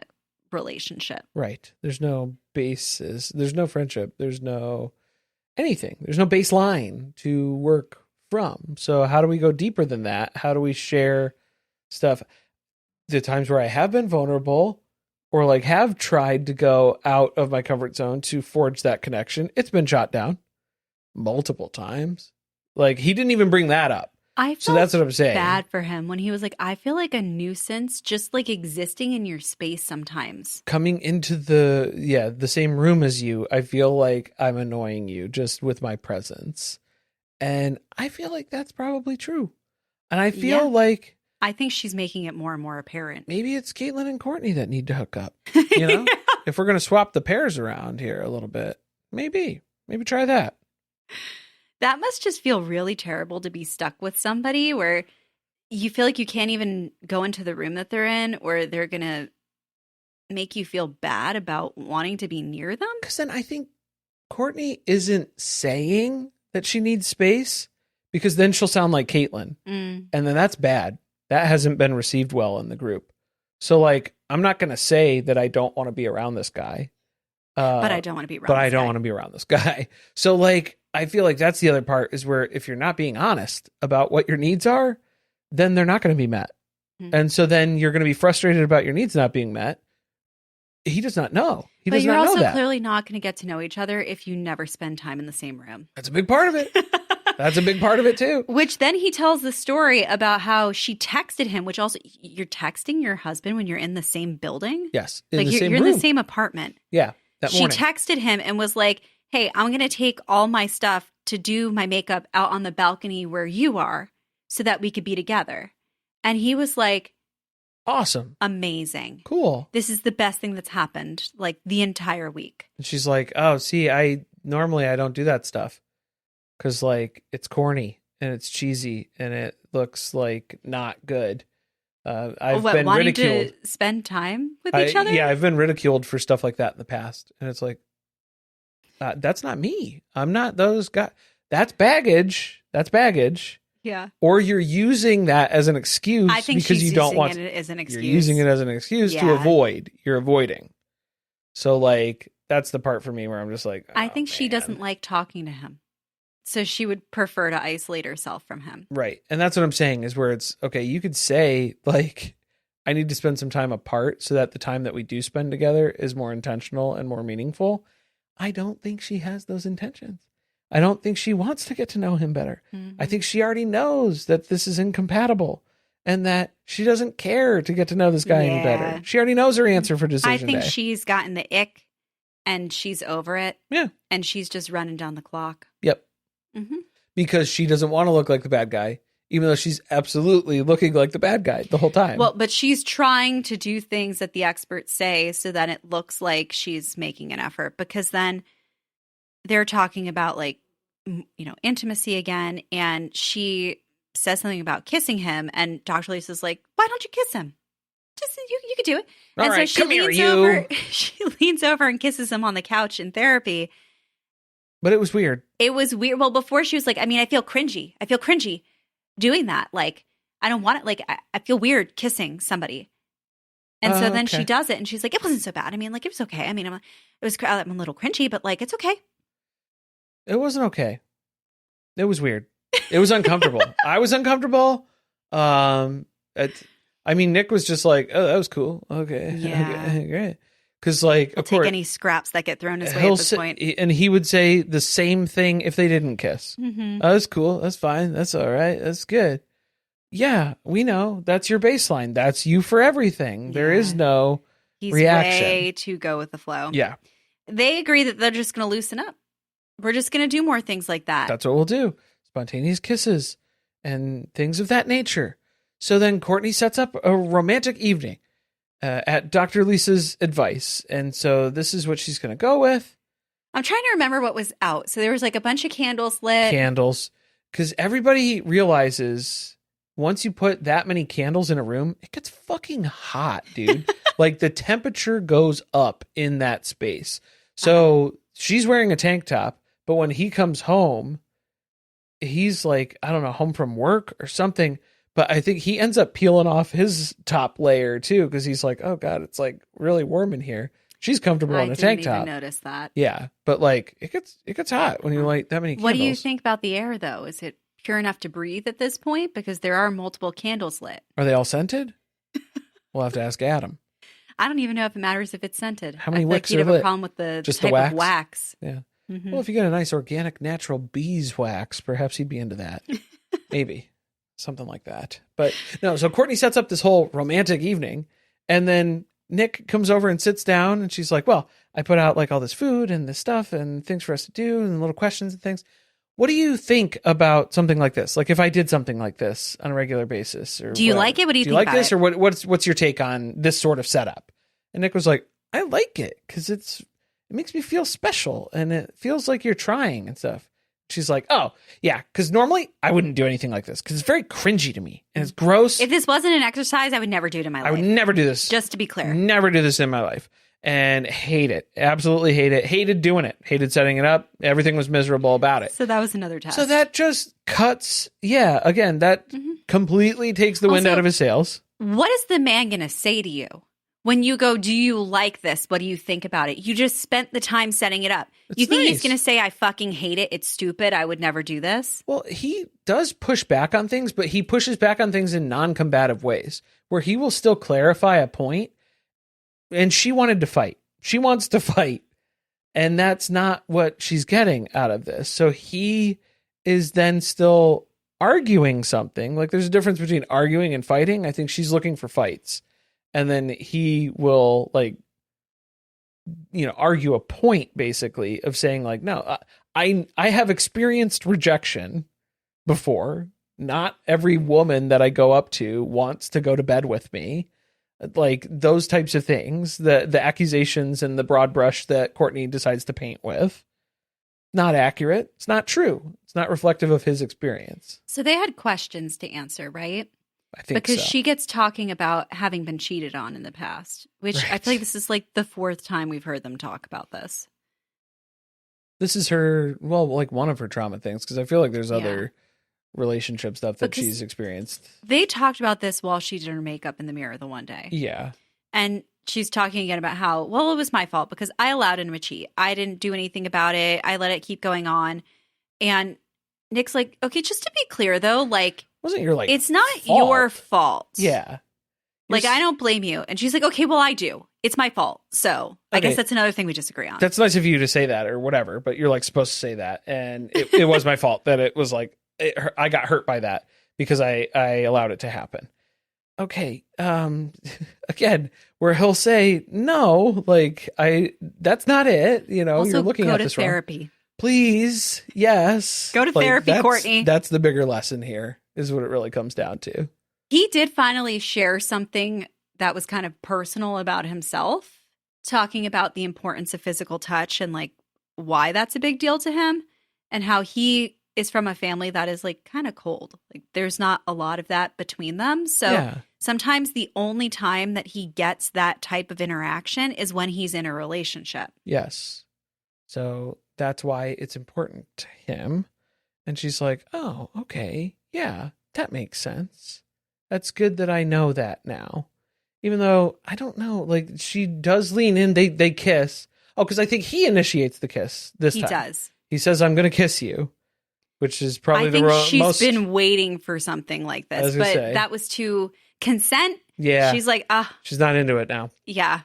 relationship. Right. There's no basis. There's no friendship. There's no anything. There's no baseline to work from. So how do we go deeper than that? How do we share stuff? The times where I have been vulnerable or, like, have tried to go out of my comfort zone to forge that connection, it's been shot down multiple times. Like, he didn't even bring that up. So that's what I'm saying. Bad for him when he was like, I feel like a nuisance just, like, existing in your space sometimes. Coming into the same room as you, I feel like I'm annoying you just with my presence. And I feel like that's probably true. And I feel like I think she's making it more and more apparent. Maybe it's Caitlyn and Courtney that need to hook up. You know, if we're going to swap the pairs around here a little bit, maybe try that. That must just feel really terrible to be stuck with somebody where you feel like you can't even go into the room that they're in, or they're going to make you feel bad about wanting to be near them. Because then I think Courtney isn't saying that she needs space, because then she'll sound like Caitlyn. And then that's bad. That hasn't been received well in the group. So, like, I'm not going to say that I don't want to be around this guy. But I don't want to be around this guy. So, like, I feel like that's the other part, is where if you're not being honest about what your needs are, then they're not going to be met. And so then you're going to be frustrated about your needs not being met. He does not know. He does not know that. But you're also clearly not going to get to know each other if you never spend time in the same room. That's a big part of it. That's a big part of it, too. Which then he tells the story about how she texted him, which also, you're texting your husband when you're in the same building? Yes. You're in the same apartment. Yeah. That morning. She texted him and was like, hey, I'm going to take all my stuff to do my makeup out on the balcony where you are so that we could be together. And he was like, awesome. Amazing. Cool. This is the best thing that's happened, like, the entire week. And she's like, oh, see, I don't do that stuff. Because, like, it's corny and it's cheesy and it looks like not good. I've been ridiculed. To spend time with each other? Yeah, I've been ridiculed for stuff like that in the past. And it's like, that's not me. I'm not those guys. That's baggage. Yeah. Or you're using that as an excuse, I think because you don't want it as an excuse. You're using it as an excuse to avoid. You're avoiding. So, like, that's the part for me where I'm just like, I think she doesn't like talking to him. So she would prefer to isolate herself from him. Right. And that's what I'm saying, is where it's, okay, you could say, like, I need to spend some time apart so that the time that we do spend together is more intentional and more meaningful. I don't think she has those intentions. I don't think she wants to get to know him better. I think she already knows that this is incompatible and that she doesn't care to get to know this guy any better. She already knows her answer for decision day. I think she's gotten the ick and she's over it. Yeah. And she's just running down the clock. Yep. Because she doesn't want to look like the bad guy, even though she's absolutely looking like the bad guy the whole time. Well, but she's trying to do things that the experts say so that it looks like she's making an effort, because then they're talking about, like, you know, intimacy again. And she says something about kissing him. And Dr. Lisa's like, why don't you kiss him? just you could do it. All and right, so she come here, leans you. over. She leans over and kisses him on the couch in therapy. But it was weird. It was weird. Well, before she was like, I mean, I feel cringy. I feel cringy doing that. Like, I don't want it. Like, I feel weird kissing somebody. And so then she does it and she's like, it wasn't so bad. I mean, like, it was okay. I mean, I'm a little cringy, but like, it's okay. It wasn't okay. It was weird. It was uncomfortable. I was uncomfortable. I mean, Nick was just like, oh, that was cool. Okay. Yeah. Okay, great. Because, like, He'll of course, take any scraps that get thrown his way at this point. And he would say the same thing if they didn't kiss. Mm-hmm. Oh, that's cool. That's fine. That's all right. That's good. Yeah, we know. That's your baseline. That's you for everything. Yeah. There is no reaction. Way to go with the flow. Yeah. They agree that they're just going to loosen up. We're just going to do more things like that. That's what we'll do. Spontaneous kisses and things of that nature. So then Courtney sets up a romantic evening at Dr. Lisa's advice. And so this is what she's going to go with. I'm trying to remember what was out. So there was like a bunch of candles lit. Candles. Because everybody realizes once you put that many candles in a room, it gets fucking hot, dude. Like the temperature goes up in that space. So she's wearing a tank top, but when he comes home, he's like, I don't know, home from work or something. But I think he ends up peeling off his top layer too, because he's like, oh God, it's like really warm in here. She's comfortable in a tank top. I didn't even notice that. Yeah. But like it gets hot when you light that many candles. What do you think about the air though? Is it pure enough to breathe at this point? Because there are multiple candles lit. Are they all scented? We'll have to ask Adam. I don't even know if it matters if it's scented. How many like wicks you'd are have lit? a problem with the Just type the wax? of wax. Yeah. Mm-hmm. Well, if you get a nice organic natural beeswax, perhaps he'd be into that. Maybe. Something like that. But no, so Courtney sets up this whole romantic evening, and then Nick comes over and sits down, and she's like, well, I put out like all this food and this stuff and things for us to do and little questions and things. What do you think about something like this? Like if I did something like this on a regular basis, or do you whatever. like it? What do you think like about this, it? or what's your take on this sort of setup? And Nick was like, I like it because it makes me feel special and it feels like you're trying and stuff. She's like, oh, yeah, because normally I wouldn't do anything like this because it's very cringy to me and it's gross. If this wasn't an exercise, I would never do it in my life. I would never do this. Just to be clear. Never do this in my life. And hate it. Absolutely hate it. Hated doing it. Hated setting it up. Everything was miserable about it. So that was another test. So that just cuts. Yeah, again, that completely takes the wind out of his sails. What is the man going to say to you? When you go, do you like this? What do you think about it? You just spent the time setting it up. You think he's going to say, I fucking hate it. It's stupid. I would never do this. Well, he does push back on things, but he pushes back on things in non-combative ways where he will still clarify a point. And she wanted to fight. She wants to fight. And that's not what she's getting out of this. So he is then still arguing something. Like there's a difference between arguing and fighting. I think she's looking for fights. And then he will argue a point basically of saying like, no, I have experienced rejection before. Not every woman that I go up to wants to go to bed with me. Like those types of things, the accusations and the broad brush that Courtney decides to paint with, not accurate. It's not true. It's not reflective of his experience. So they had questions to answer, right? I think because so. she gets talking about having been cheated on in the past, which I feel like this is like the fourth time we've heard them talk about this. This is her, well, like one of her trauma things, because I feel like there's other relationship stuff that she's experienced. They talked about this while she did her makeup in the mirror the one day. Yeah. And she's talking again about how, well, it was my fault because I allowed him to cheat. I didn't do anything about it. I let it keep going on. And Nick's like, okay, just to be clear though, like, wasn't your it's not your fault. Yeah. Like, I don't blame you. And she's like, okay, well, I do. It's my fault. So I guess that's another thing we disagree on. That's nice of you to say that or whatever, but you're like supposed to say that. And it was my fault that it was like, I got hurt by that because I allowed it to happen. Okay. Again, where he'll say, no, like that's not it. You know, also, you're looking at this wrong. Go to therapy. Please. Yes. Go to therapy, Courtney. That's the bigger lesson here is what it really comes down to. He did finally share something that was kind of personal about himself, talking about the importance of physical touch and like why that's a big deal to him and how he is from a family that is like kind of cold. Like there's not a lot of that between them. So sometimes the only time that he gets that type of interaction is when he's in a relationship. Yes. So that's why it's important to him. And she's like, oh, okay. Yeah, that makes sense. That's good that I know that now. Even though, I don't know, like, she does lean in. They kiss. Oh, because I think he initiates the kiss this time. He does. He says, I'm going to kiss you, which is probably I think the she's most... been waiting for something like this. But that was to consent. Yeah. She's like, she's not into it now. Yeah.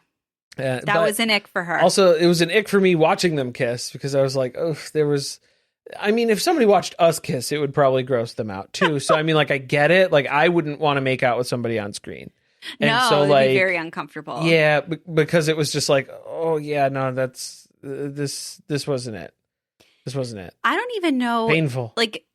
That was an ick for her. Also, it was an ick for me watching them kiss because I was like, oh, there was... I mean, if somebody watched us kiss, it would probably gross them out too. So, I mean, like, I get it. Like, I wouldn't want to make out with somebody on screen. And no, so, it'd like, be very uncomfortable. Yeah, because it was just like, oh, yeah, no, that's... This wasn't it. This wasn't it. I don't even know. Painful. Like,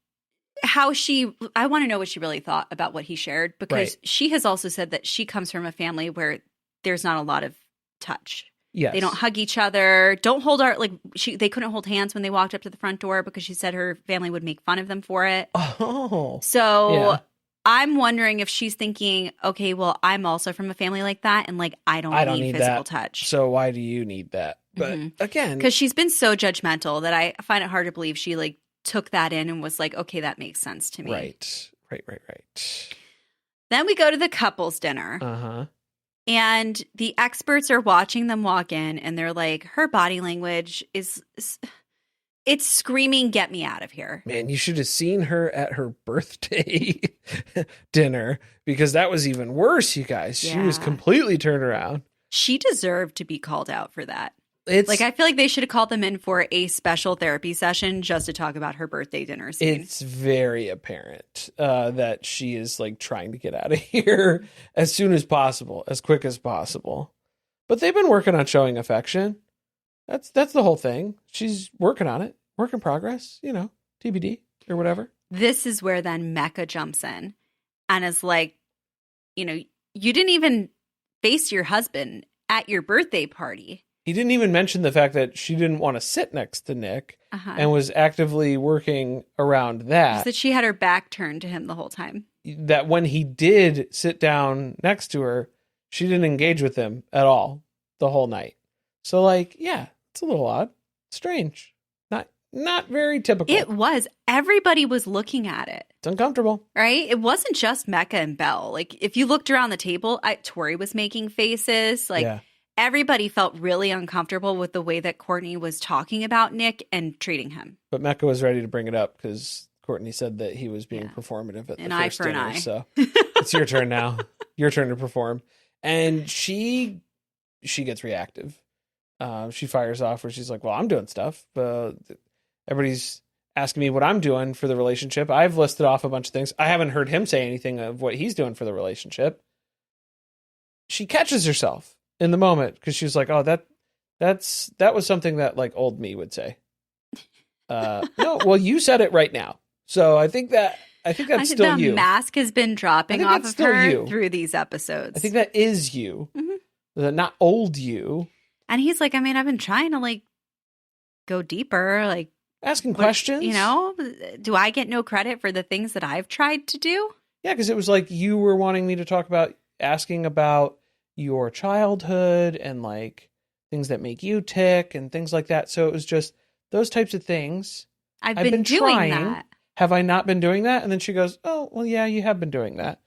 how she... I want to know what she really thought about what he shared, because she has also said that she comes from a family where there's not a lot of touch. Yes. They don't hug each other. Don't hold our... Like, they couldn't hold hands when they walked up to the front door because she said her family would make fun of them for it. Oh. So... Yeah. I'm wondering if she's thinking, okay, well, I'm also from a family like that, and like I don't need physical touch. So why do you need that? But again, because she's been so judgmental that I find it hard to believe she like took that in and was like, okay, that makes sense to me. Right. Then we go to the couples dinner. And the experts are watching them walk in, and they're like, her body language is it's screaming, get me out of here. Man, you should have seen her at her birthday dinner, because that was even worse, you guys. Yeah. She was completely turned around. She deserved to be called out for that. Like, I feel like they should have called them in for a special therapy session just to talk about her birthday dinner scene. It's very apparent that she is like trying to get out of here as soon as possible, as quick as possible. But they've been working on showing affection. That's the whole thing. She's working on it. Work in progress, TBD or whatever. This is where then Mecca jumps in and is like, you didn't even face your husband at your birthday party. He didn't even mention the fact that she didn't want to sit next to Nick and was actively working around that. That she had her back turned to him the whole time. That when he did sit down next to her, she didn't engage with him at all the whole night. So, like, yeah, it's a little odd. Strange. Not very typical. It was. Everybody was looking at it. It's uncomfortable. Right? It wasn't just Mecca and Belle. Like, if you looked around the table, Tori was making faces. Like, everybody felt really uncomfortable with the way that Courtney was talking about Nick and treating him. But Mecca was ready to bring it up because Courtney said that he was being performative at the first dinner. An eye. So it's your turn now. Your turn to perform. And she gets reactive. She fires off where she's like, well, I'm doing stuff. Everybody's asking me what I'm doing for the relationship. I've listed off a bunch of things. I haven't heard him say anything of what he's doing for the relationship. She catches herself in the moment because she was like, oh, that was something that like old me would say. No, well, you said it right now. So I think that's still you. The mask has been dropping off of her through these episodes. I think that is you. Not old you. And he's like, I mean, I've been trying to like go deeper, like asking questions. Do I get no credit for the things that I've tried to do? Yeah, because it was like you were wanting me to talk about asking about your childhood and like things that make you tick and things like that. So it was just those types of things. I've been doing trying. That. Have I not been doing that? And then she goes, oh, well, yeah, you have been doing that.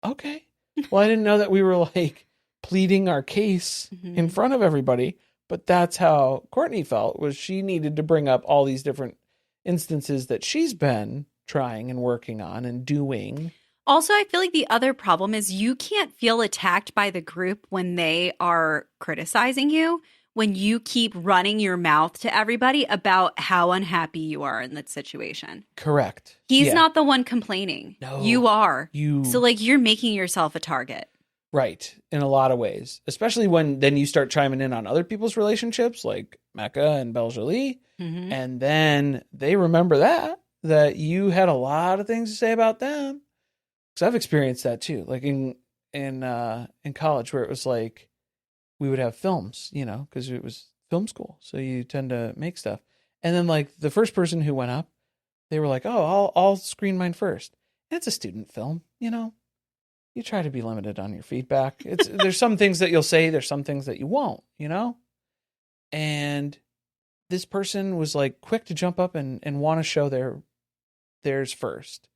Okay. Well, I didn't know that we were like pleading our case in front of everybody. But that's how Courtney felt, was she needed to bring up all these different instances that she's been trying and working on and doing. Also, I feel like the other problem is you can't feel attacked by the group when they are criticizing you, when you keep running your mouth to everybody about how unhappy you are in that situation. Correct. He's not the one complaining. No. You are. So, like, you're making yourself a target. Right. In a lot of ways, especially when then you start chiming in on other people's relationships like Mecca and Belle Jolie. And then they remember that you had a lot of things to say about them. Because I've experienced that too. Like in college where it was like we would have films, because it was film school. So you tend to make stuff. And then like the first person who went up, they were like, oh, I'll screen mine first. And it's a student film, you try to be limited on your feedback. There's some things that you'll say, there's some things that you won't, And this person was like quick to jump up and want to show theirs first.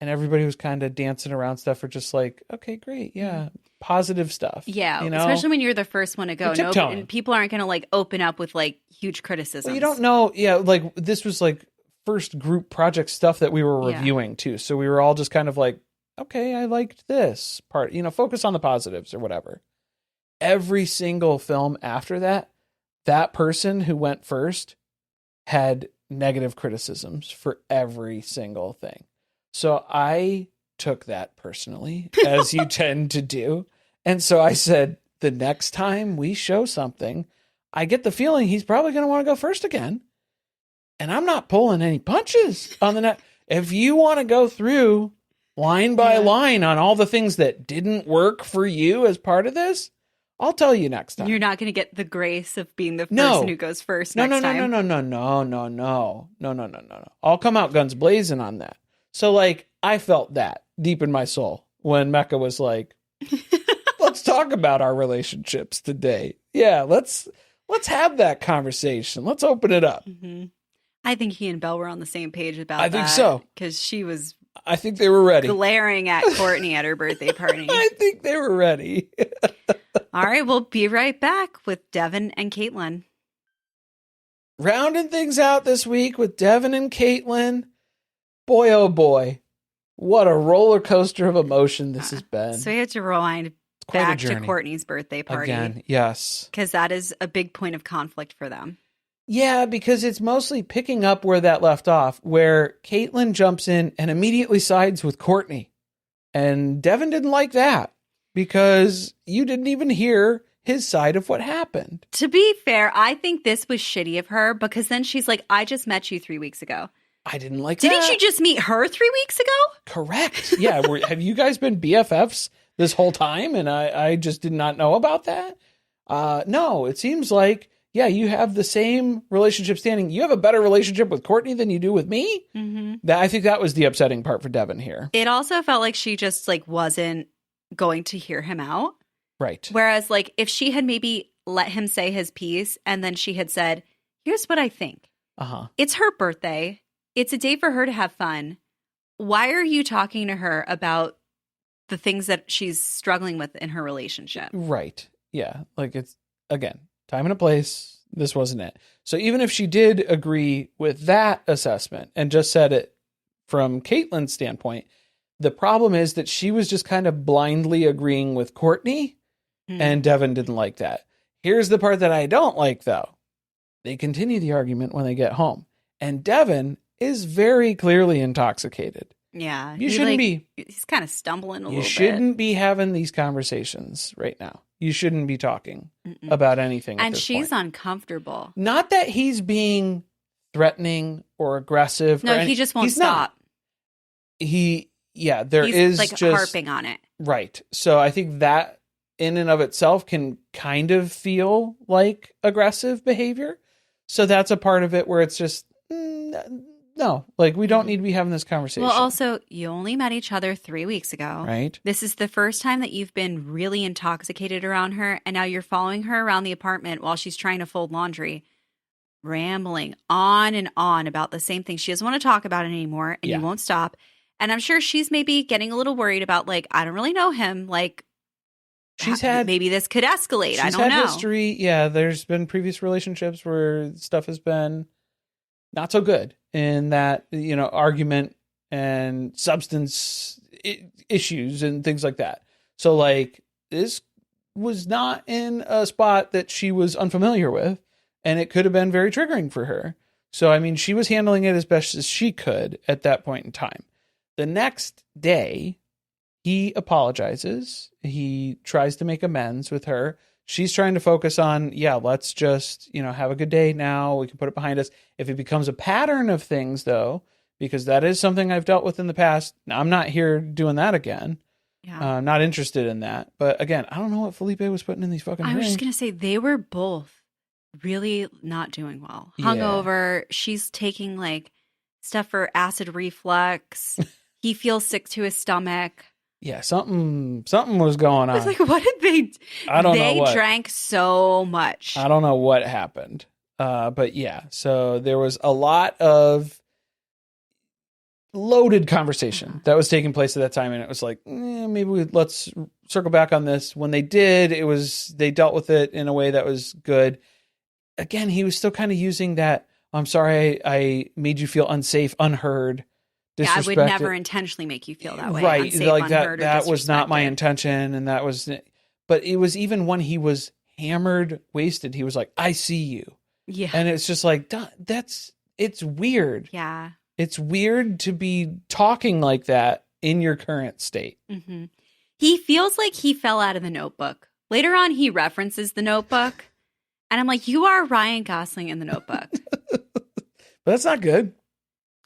And everybody was kind of dancing around stuff or just like, okay, great. Yeah. Positive stuff. Yeah. Especially when you're the first one to go. And people aren't going to like open up with like huge criticisms. Well, you don't know. Yeah. Like this was like first group project stuff that we were reviewing too. So we were all just kind of like, okay, I liked this part, focus on the positives or whatever. Every single film after that person who went first had negative criticisms for every single thing. So I took that personally, as you tend to do. And so I said, the next time we show something, I get the feeling he's probably going to want to go first again. And I'm not pulling any punches on the net. If you want to go through line by line on all the things that didn't work for you as part of this, I'll tell you next time. You're not going to get the grace of being the person who goes first next time. No. I'll come out guns blazing on that. So, like, I felt that deep in my soul when Mecca was like, let's talk about our relationships today. Yeah, let's have that conversation. Let's open it up. Mm-hmm. I think he and Belle were on the same page about that. I think so. Because she was... I think they were ready. Glaring at Courtney at her birthday party. I think they were ready. All right, we'll be right back with Devin and Caitlin. Rounding things out this week with Devin and Caitlin. Boy, oh boy, what a roller coaster of emotion this has been. So we have to rewind back to Courtney's birthday party. Again, yes. Because that is a big point of conflict for them. Yeah, because it's mostly picking up where that left off, where Caitlin jumps in and immediately sides with Courtney. And Devin didn't like that because you didn't even hear his side of what happened. To be fair, I think this was shitty of her because then she's like, I just met you 3 weeks ago. I didn't like Didn't that. you just meet her 3 weeks ago? Correct. Yeah. Have you guys been BFFs this whole time? And I just did not know about that. No, it seems like, yeah, you have the same relationship standing. You have a better relationship with Courtney than you do with me. Mm-hmm. I think that was the upsetting part for Devin here. It also felt like she just like wasn't going to hear him out. Right. Whereas like if she had maybe let him say his piece and then she had said, here's what I think. It's her birthday. It's a day for her to have fun. Why are you talking to her about the things that she's struggling with in her relationship? Right. Yeah. Like it's, again, time and a place. This wasn't it. So even if she did agree with that assessment and just said it from Caitlin's standpoint, the problem is that she was just kind of blindly agreeing with Courtney and Devin didn't like that. Here's the part that I don't like though. They continue the argument when they get home and Devin is very clearly intoxicated. Yeah. You shouldn't be. He's kind of stumbling a little bit. You shouldn't be having these conversations right now. You shouldn't be talking about anything. And she's uncomfortable. Not that he's being threatening or aggressive. No, he just won't stop. He's like just harping on it. Right. So I think that in and of itself can kind of feel like aggressive behavior. So that's a part of it where it's just, no, like we don't need to be having this conversation. Well, also, you only met each other 3 weeks ago. Right. This is the first time that you've been really intoxicated around her. And now you're following her around the apartment while she's trying to fold laundry, rambling on and on about the same thing. She doesn't want to talk about it anymore and you won't stop. And I'm sure she's maybe getting a little worried about like, I don't really know him. Like, maybe this could escalate. I don't know. She's had history. Yeah, there's been previous relationships where stuff has been not so good in that, argument and substance issues and things like that. So like this was not in a spot that she was unfamiliar with and it could have been very triggering for her. So, I mean, she was handling it as best as she could at that point in time. The next day, he apologizes. He tries to make amends with her. She's trying to focus on, let's just, have a good day now. We can put it behind us. If it becomes a pattern of things, though, because that is something I've dealt with in the past. I'm not here doing that again. Yeah. I'm not interested in that. But again, I don't know what Felipe was putting in these fucking I was drinks. just going to say, they were both really not doing well. Hungover. She's taking like stuff for acid reflux. He feels sick to his stomach. Yeah, something was going I was on. like, what did they? I don't know They what. drank so much. I don't know what happened. But yeah, so there was a lot of loaded conversation that was taking place at that time, and it was like, maybe let's circle back on this. When they did, they dealt with it in a way that was good. Again, he was still kind of using that, I'm sorry I made you feel unsafe, unheard, Yeah, I would disrespected. never intentionally make you feel that way. Right, Unsafe, like unheard, that or was not my disrespected. intention, and that was, but it was even when he was hammered, wasted, he was like, I see you. Yeah. And it's just like, it's weird. Yeah. It's weird to be talking like that in your current state. Mm-hmm. He feels like he fell out of the Notebook. Later on, he references the Notebook. And I'm like, you are Ryan Gosling in the Notebook. But that's not good.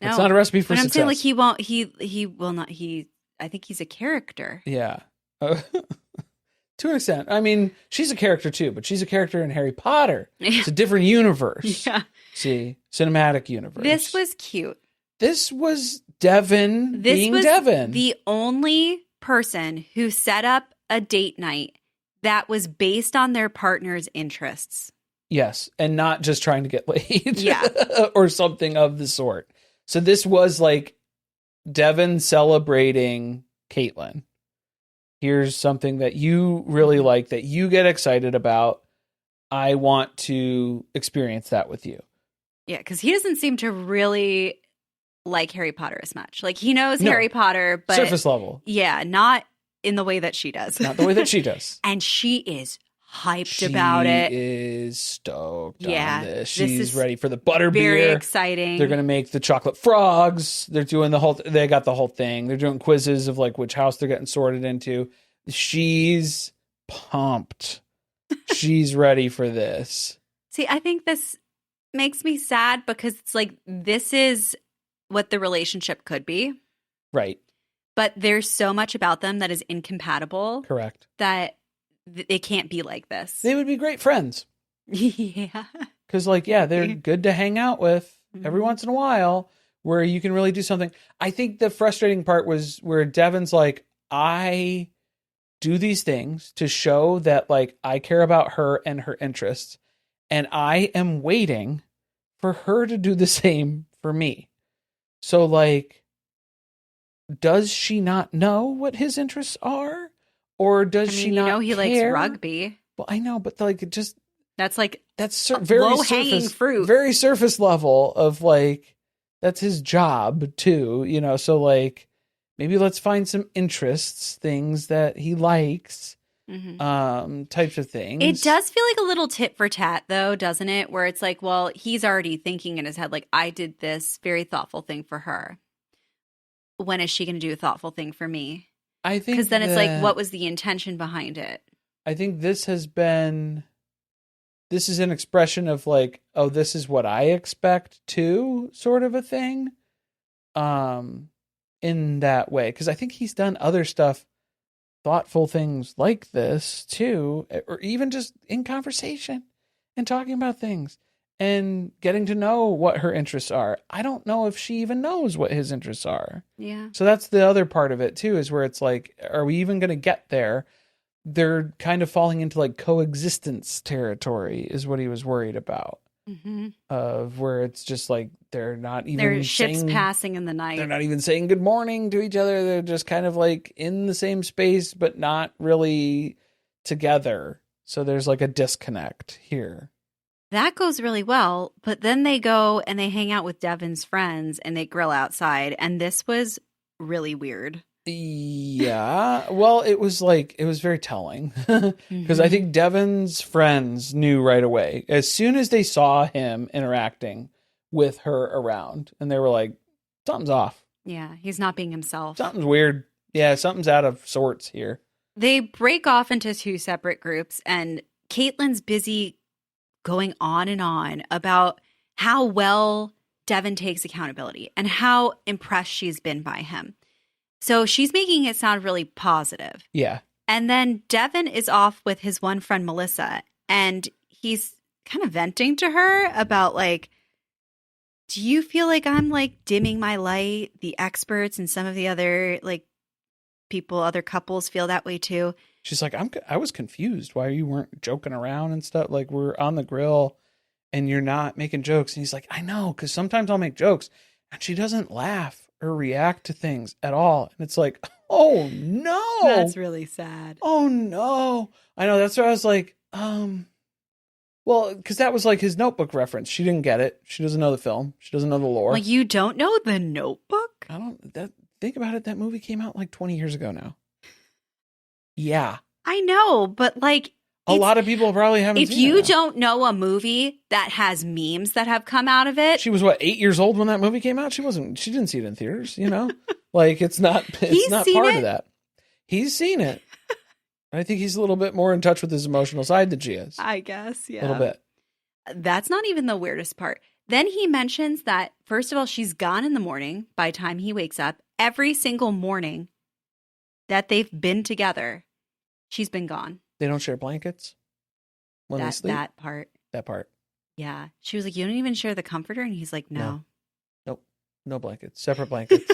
That's not a recipe for success. I'm saying, like, he will not, I think he's a character. Yeah. To an extent. I mean, she's a character too, but she's a character in Harry Potter. It's a different universe. Yeah. See, cinematic universe. This was cute. This was Devin being Devin. The only person who set up a date night that was based on their partner's interests. Yes, and not just trying to get laid. Yeah. Or something of the sort. So this was like Devin celebrating Caitlin. Here's something that you really like, that you get excited about. I want to experience that with you. Yeah, because he doesn't seem to really like Harry Potter as much. Like, he knows Harry Potter, but surface level. Yeah, not in the way that she does. Not the way that she does. And she is hyped about it. She is stoked Yeah, on this. this She's is ready for the butterbeer. Very exciting. They're going to make the chocolate frogs. They're doing they got the whole thing. They're doing quizzes of like which house they're getting sorted into. She's pumped. She's ready for this. See, I think this makes me sad because it's like, this is what the relationship could be. Right. But there's so much about them that is incompatible. Correct. That it can't be like this. They would be great friends. Yeah. Because they're good to hang out with every once in a while, where you can really do something. I think the frustrating part was where Devin's like, I do these things to show that like I care about her and her interests, and I am waiting for her to do the same for me. So like, does she not know what his interests are? Or does she not he care? likes rugby. Well, I know, but like, that's like, that's very low-hanging fruit. Very surface level of like, that's his job too, so like, maybe let's find some interests, things that he likes, types of things. It does feel like a little tit for tat though, doesn't it? Where it's like, well, he's already thinking in his head, like, I did this very thoughtful thing for her. When is she going to do a thoughtful thing for me? I think because then it's like, what was the intention behind it? I think this is an expression of like, oh, this is what I expect too, sort of a thing. In that way, because I think he's done other stuff, thoughtful things like this too, or even just in conversation and talking about things and getting to know what her interests are. I don't know if she even knows what his interests are. Yeah. So that's the other part of it too, is where it's like, are we even going to get there? They're kind of falling into like coexistence territory is what he was worried about. Of where it's just like, they're not even their ships passing in the night. They're not even saying good morning to each other. They're just kind of like in the same space, but not really together. So there's like a disconnect here. That goes really well, but then they go and they hang out with Devin's friends and they grill outside, and this was really weird. Yeah, well, it was very telling because I think Devin's friends knew right away as soon as they saw him interacting with her around, and they were like, something's off. Yeah, he's not being himself. Something's weird. Yeah, something's out of sorts here. They break off into two separate groups, and Caitlin's busy going on and on about how well Devin takes accountability and how impressed she's been by him. So she's making it sound really positive. Yeah. And then Devin is off with his one friend, Melissa, and he's kind of venting to her about like, do you feel like I'm like dimming my light? The experts and some of the other like other couples feel that way too. She's like, I was confused why you weren't joking around and stuff. Like, we're on the grill and you're not making jokes. And he's like, I know, because sometimes I'll make jokes and she doesn't laugh or react to things at all. And it's like, oh no. That's really sad. Oh no. I know. That's why I was like, well, because that was like his Notebook reference. She didn't get it. She doesn't know the film. She doesn't know the lore. Well, you don't know the Notebook? Think about it. That movie came out like 20 years ago now. Yeah. I know, but like a lot of people probably haven't seen it. If you don't know a movie that has memes that have come out of it. She was 8 years old when that movie came out? She didn't see it in theaters, Like it's not part of that. He's seen it. I think he's a little bit more in touch with his emotional side than she is. I guess, yeah. A little bit. That's not even the weirdest part. Then he mentions that, first of all, she's gone in the morning by the time he wakes up. Every single morning that they've been together, she's been gone. They don't share blankets when they sleep? That part. That part. Yeah. She was like, you don't even share the comforter? And he's like, no. Nope. No blankets. Separate blankets.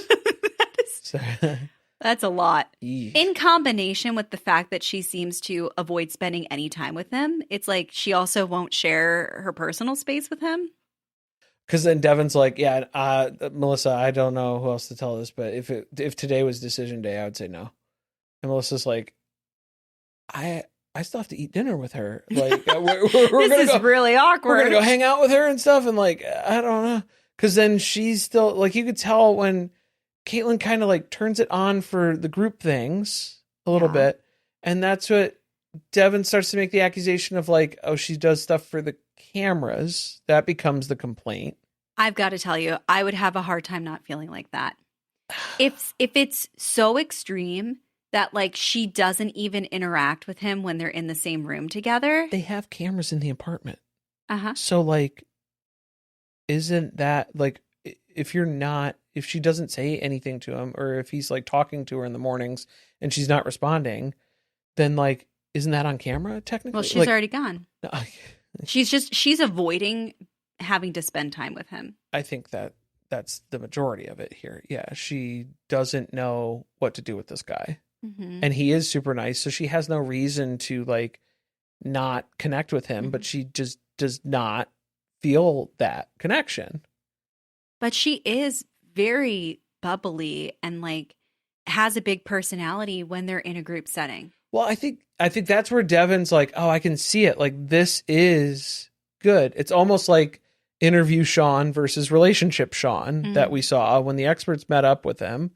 That's a lot. Eesh. In combination with the fact that she seems to avoid spending any time with him, it's like she also won't share her personal space with him. Because then Devin's like, yeah, Melissa, I don't know who else to tell this, but if today was decision day, I would say no. And Melissa's like, I still have to eat dinner with her. Like, this is really awkward. We're gonna go hang out with her and stuff, and like, I don't know. Because then she's still like, you could tell when Caitlin kind of like turns it on for the group things a little bit, and that's what Devin starts to make the accusation of like, oh, she does stuff for the cameras. That becomes the complaint. I've got to tell you, I would have a hard time not feeling like that. If it's so extreme that like she doesn't even interact with him when they're in the same room together. They have cameras in the apartment. Uh-huh. So like, isn't that like, if she doesn't say anything to him, or if he's like talking to her in the mornings and she's not responding, then like, isn't that on camera technically? Well, she's already gone. No, she's avoiding having to spend time with him. I think that's the majority of it here. Yeah. She doesn't know what to do with this guy. Mm-hmm. And he is super nice. So she has no reason to like not connect with him, but she just does not feel that connection. But she is very bubbly and like has a big personality when they're in a group setting. Well, I think that's where Devin's like, oh, I can see it. Like, this is good. It's almost like interview Sean versus relationship Sean that we saw when the experts met up with him.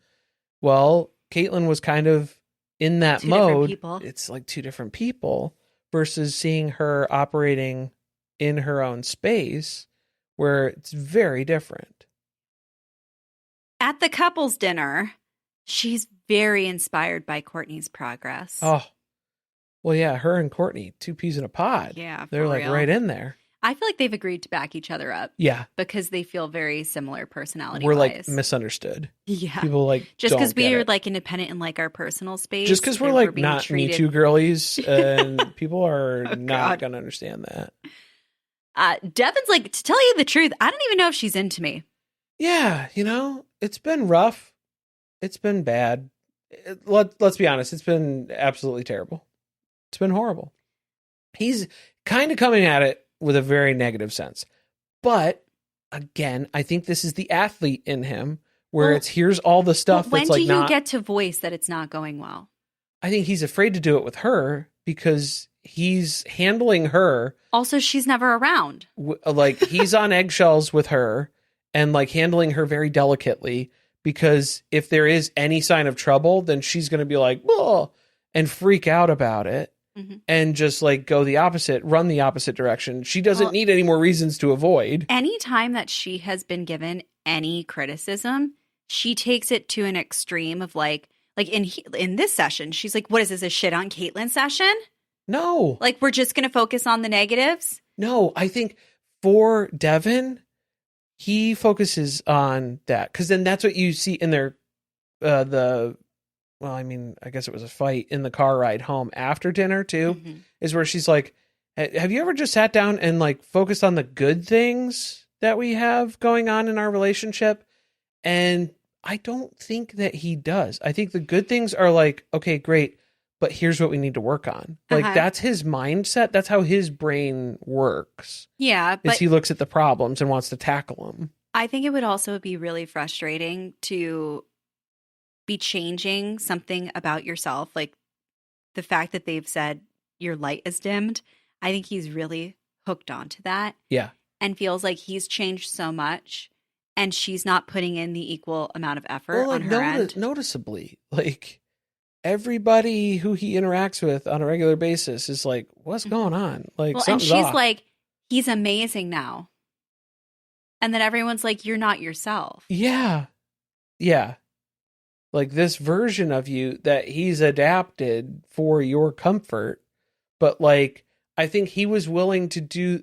Well, Caitlin was kind of in that two mode. It's like two different people versus seeing her operating in her own space where it's very different. At the couples dinner, she's very inspired by Courtney's progress. Oh, well, yeah, her and Courtney, two peas in a pod. Yeah, they're like right in there. I feel like they've agreed to back each other up. Yeah. Because they feel very similar personality-wise. We're like misunderstood. Yeah. People like just because we're like independent in like our personal space. Just because we're like not Me Too girlies, and people are not going to understand that. Devin's like, to tell you the truth, I don't even know if she's into me. Yeah, it's been rough. It's been bad. Let's be honest. It's been absolutely terrible. It's been horrible. He's kind of coming at it with a very negative sense. But again, I think this is the athlete in him where here's all the stuff that's like when do you get to voice that it's not going well? I think he's afraid to do it with her because he's handling her. Also, she's never around. Like he's on eggshells with her and like handling her very delicately because if there is any sign of trouble, then she's going to be like, oh, and freak out about it. Mm-hmm. And just like run the opposite direction. She doesn't need any more reasons to avoid. Anytime that she has been given any criticism, she takes it to an extreme of like in this session, she's like, what is this, a shit on Caitlin session? No. Like, we're just going to focus on the negatives? No, I think for Devin, he focuses on that. Because then that's what you see in their, well, I mean, I guess it was a fight in the car ride home after dinner too, is where she's like, have you ever just sat down and like focused on the good things that we have going on in our relationship? And I don't think that he does. I think the good things are like, okay, great, but here's what we need to work on. Like, that's his mindset. That's how his brain works. Yeah, Is but he looks at the problems and wants to tackle them. I think it would also be really frustrating to be changing something about yourself. Like the fact that they've said your light is dimmed. I think he's really hooked onto that. Yeah. And feels like he's changed so much and she's not putting in the equal amount of effort on her end. Noticeably, like everybody who he interacts with on a regular basis is like, what's going on? Like, and she's off. like, he's amazing now. And then everyone's like, you're not yourself. Yeah. Yeah. Like this version of you that he's adapted for your comfort. But like, I think he was willing to do.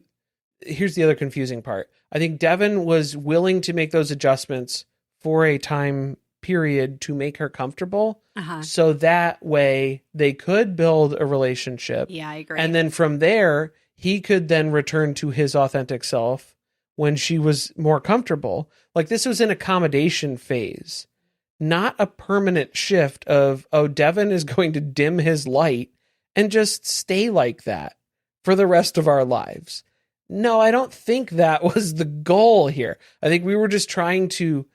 Here's the other confusing part. I think Devin was willing to make those adjustments for a time period to make her comfortable. So that way they could build a relationship. Yeah, I agree. And then from there, he could then return to his authentic self when she was more comfortable. Like this was an accommodation phase, not a permanent shift of, oh, Devin is going to dim his light and just stay like that for the rest of our lives. No, I don't think that was the goal here. I think we were just trying to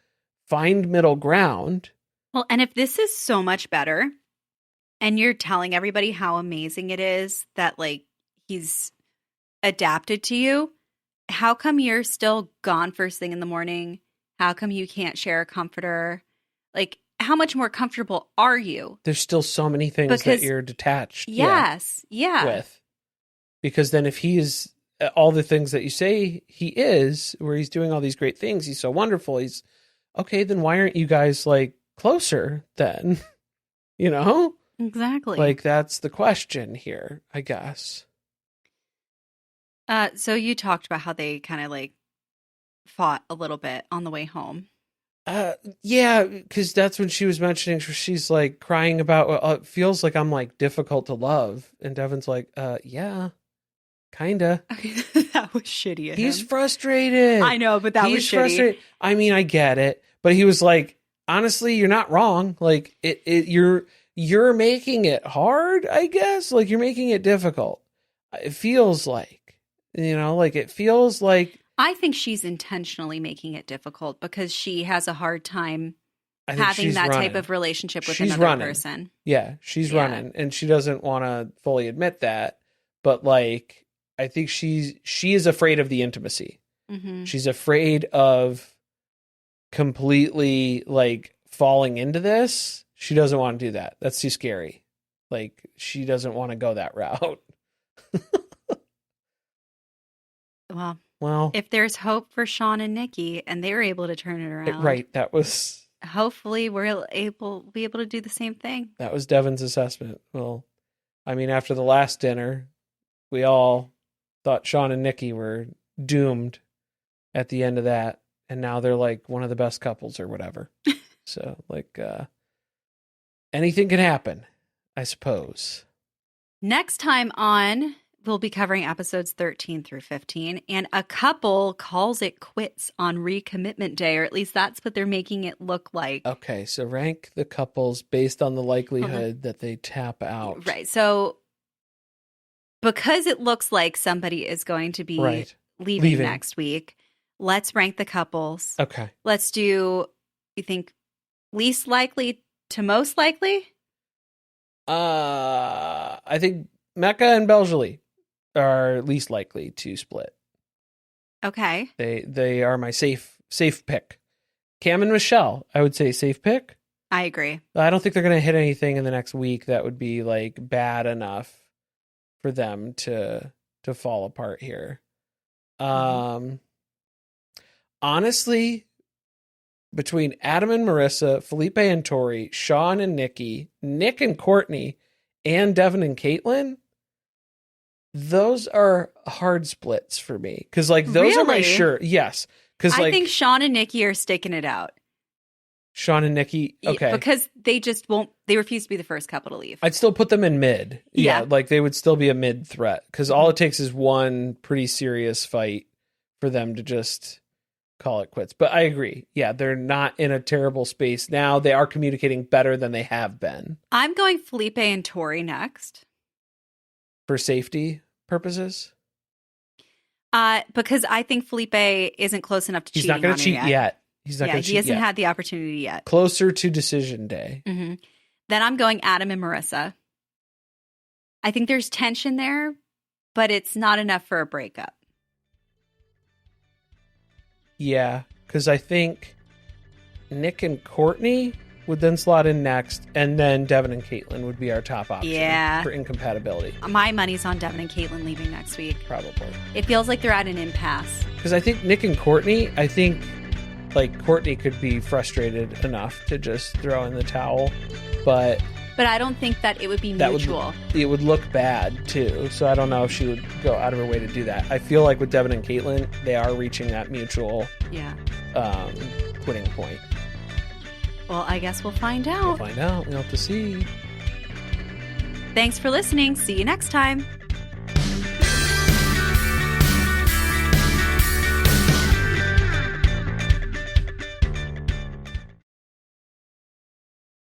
find middle ground. Well, and if this is so much better and you're telling everybody how amazing it is that like he's adapted to you, how come you're still gone first thing in the morning? How come you can't share a comforter? Like, how much more comfortable are you? There's still so many things that you're detached with. Because then if he is all the things that you say he is, where he's doing all these great things, he's so wonderful, he's okay, then why aren't you guys like closer then? You know? Exactly. Like that's the question here, I guess. So you talked about how they kind of like fought a little bit on the way home. Yeah, because that's when she was mentioning, she's like crying about, it feels like I'm like difficult to love. And Devin's like, yeah. Kinda. That was shitty of He's him. frustrated. I know, but that was shitty. Frustrated. I mean, I get it, but he was like, honestly, you're not wrong. Like you're making it hard, I guess. Like you're making it difficult. It feels like, it feels like. I think she's intentionally making it difficult because she has a hard time having that type of relationship with another person. Yeah, she's running, and she doesn't want to fully admit that, but like. I think she is afraid of the intimacy. Mm-hmm. She's afraid of completely like falling into this. She doesn't want to do that. That's too scary. Like she doesn't want to go that route. Well, if there's hope for Sean and Nikki and they were able to turn it around. Right. That was. Hopefully we'll be able to do the same thing. That was Devin's assessment. Well, I mean, after the last dinner, we all thought Sean and Nikki were doomed at the end of that. And now they're like one of the best couples or whatever. So like, anything can happen, I suppose. Next time on, we'll be covering episodes 13 through 15. And a couple calls it quits on recommitment day, or at least that's what they're making it look like. Okay. So rank the couples based on the likelihood that they tap out. Right. So because it looks like somebody is going to be leaving next week, let's rank the couples. Okay. Let's do, you think, least likely to most likely? I think Mecca and Belgely are least likely to split. Okay. They are my safe pick. Cam and Michelle, I would say safe pick. I agree. I don't think they're going to hit anything in the next week that would be like bad enough for them to fall apart here. Honestly, between Adam and Marissa, Felipe and Tori, Sean and Nikki, Nick and Courtney, and Devin and Caitlin, those are hard splits for me. Because like those are my yes. Because I think Sean and Nikki are sticking it out. Sean and Nikki, okay. Because they just won't, they refuse to be the first couple to leave. I'd still put them in mid. Yeah. Like they would still be a mid threat. Because all it takes is one pretty serious fight for them to just call it quits. But I agree. Yeah, they're not in a terrible space now. They are communicating better than they have been. I'm going Felipe and Tori next. For safety purposes? Because I think Felipe isn't close enough to cheating. He's not going to cheat yet. He's not going to cheat yet. He hasn't had the opportunity yet. Closer to decision day. Mm-hmm. Then I'm going Adam and Marissa. I think there's tension there, but it's not enough for a breakup. Yeah, because I think Nick and Courtney would then slot in next, and then Devin and Caitlin would be our top option for incompatibility. My money's on Devin and Caitlin leaving next week. Probably. It feels like they're at an impasse. Because I think Nick and Courtney, like Courtney could be frustrated enough to just throw in the towel, but I don't think that it would be mutual. It would look bad too, so I don't know if she would go out of her way to do that. I feel like with Devin and Caitlin, they are reaching that mutual quitting point. Well, I guess we'll find out. We'll have to see. Thanks for listening. See you next time.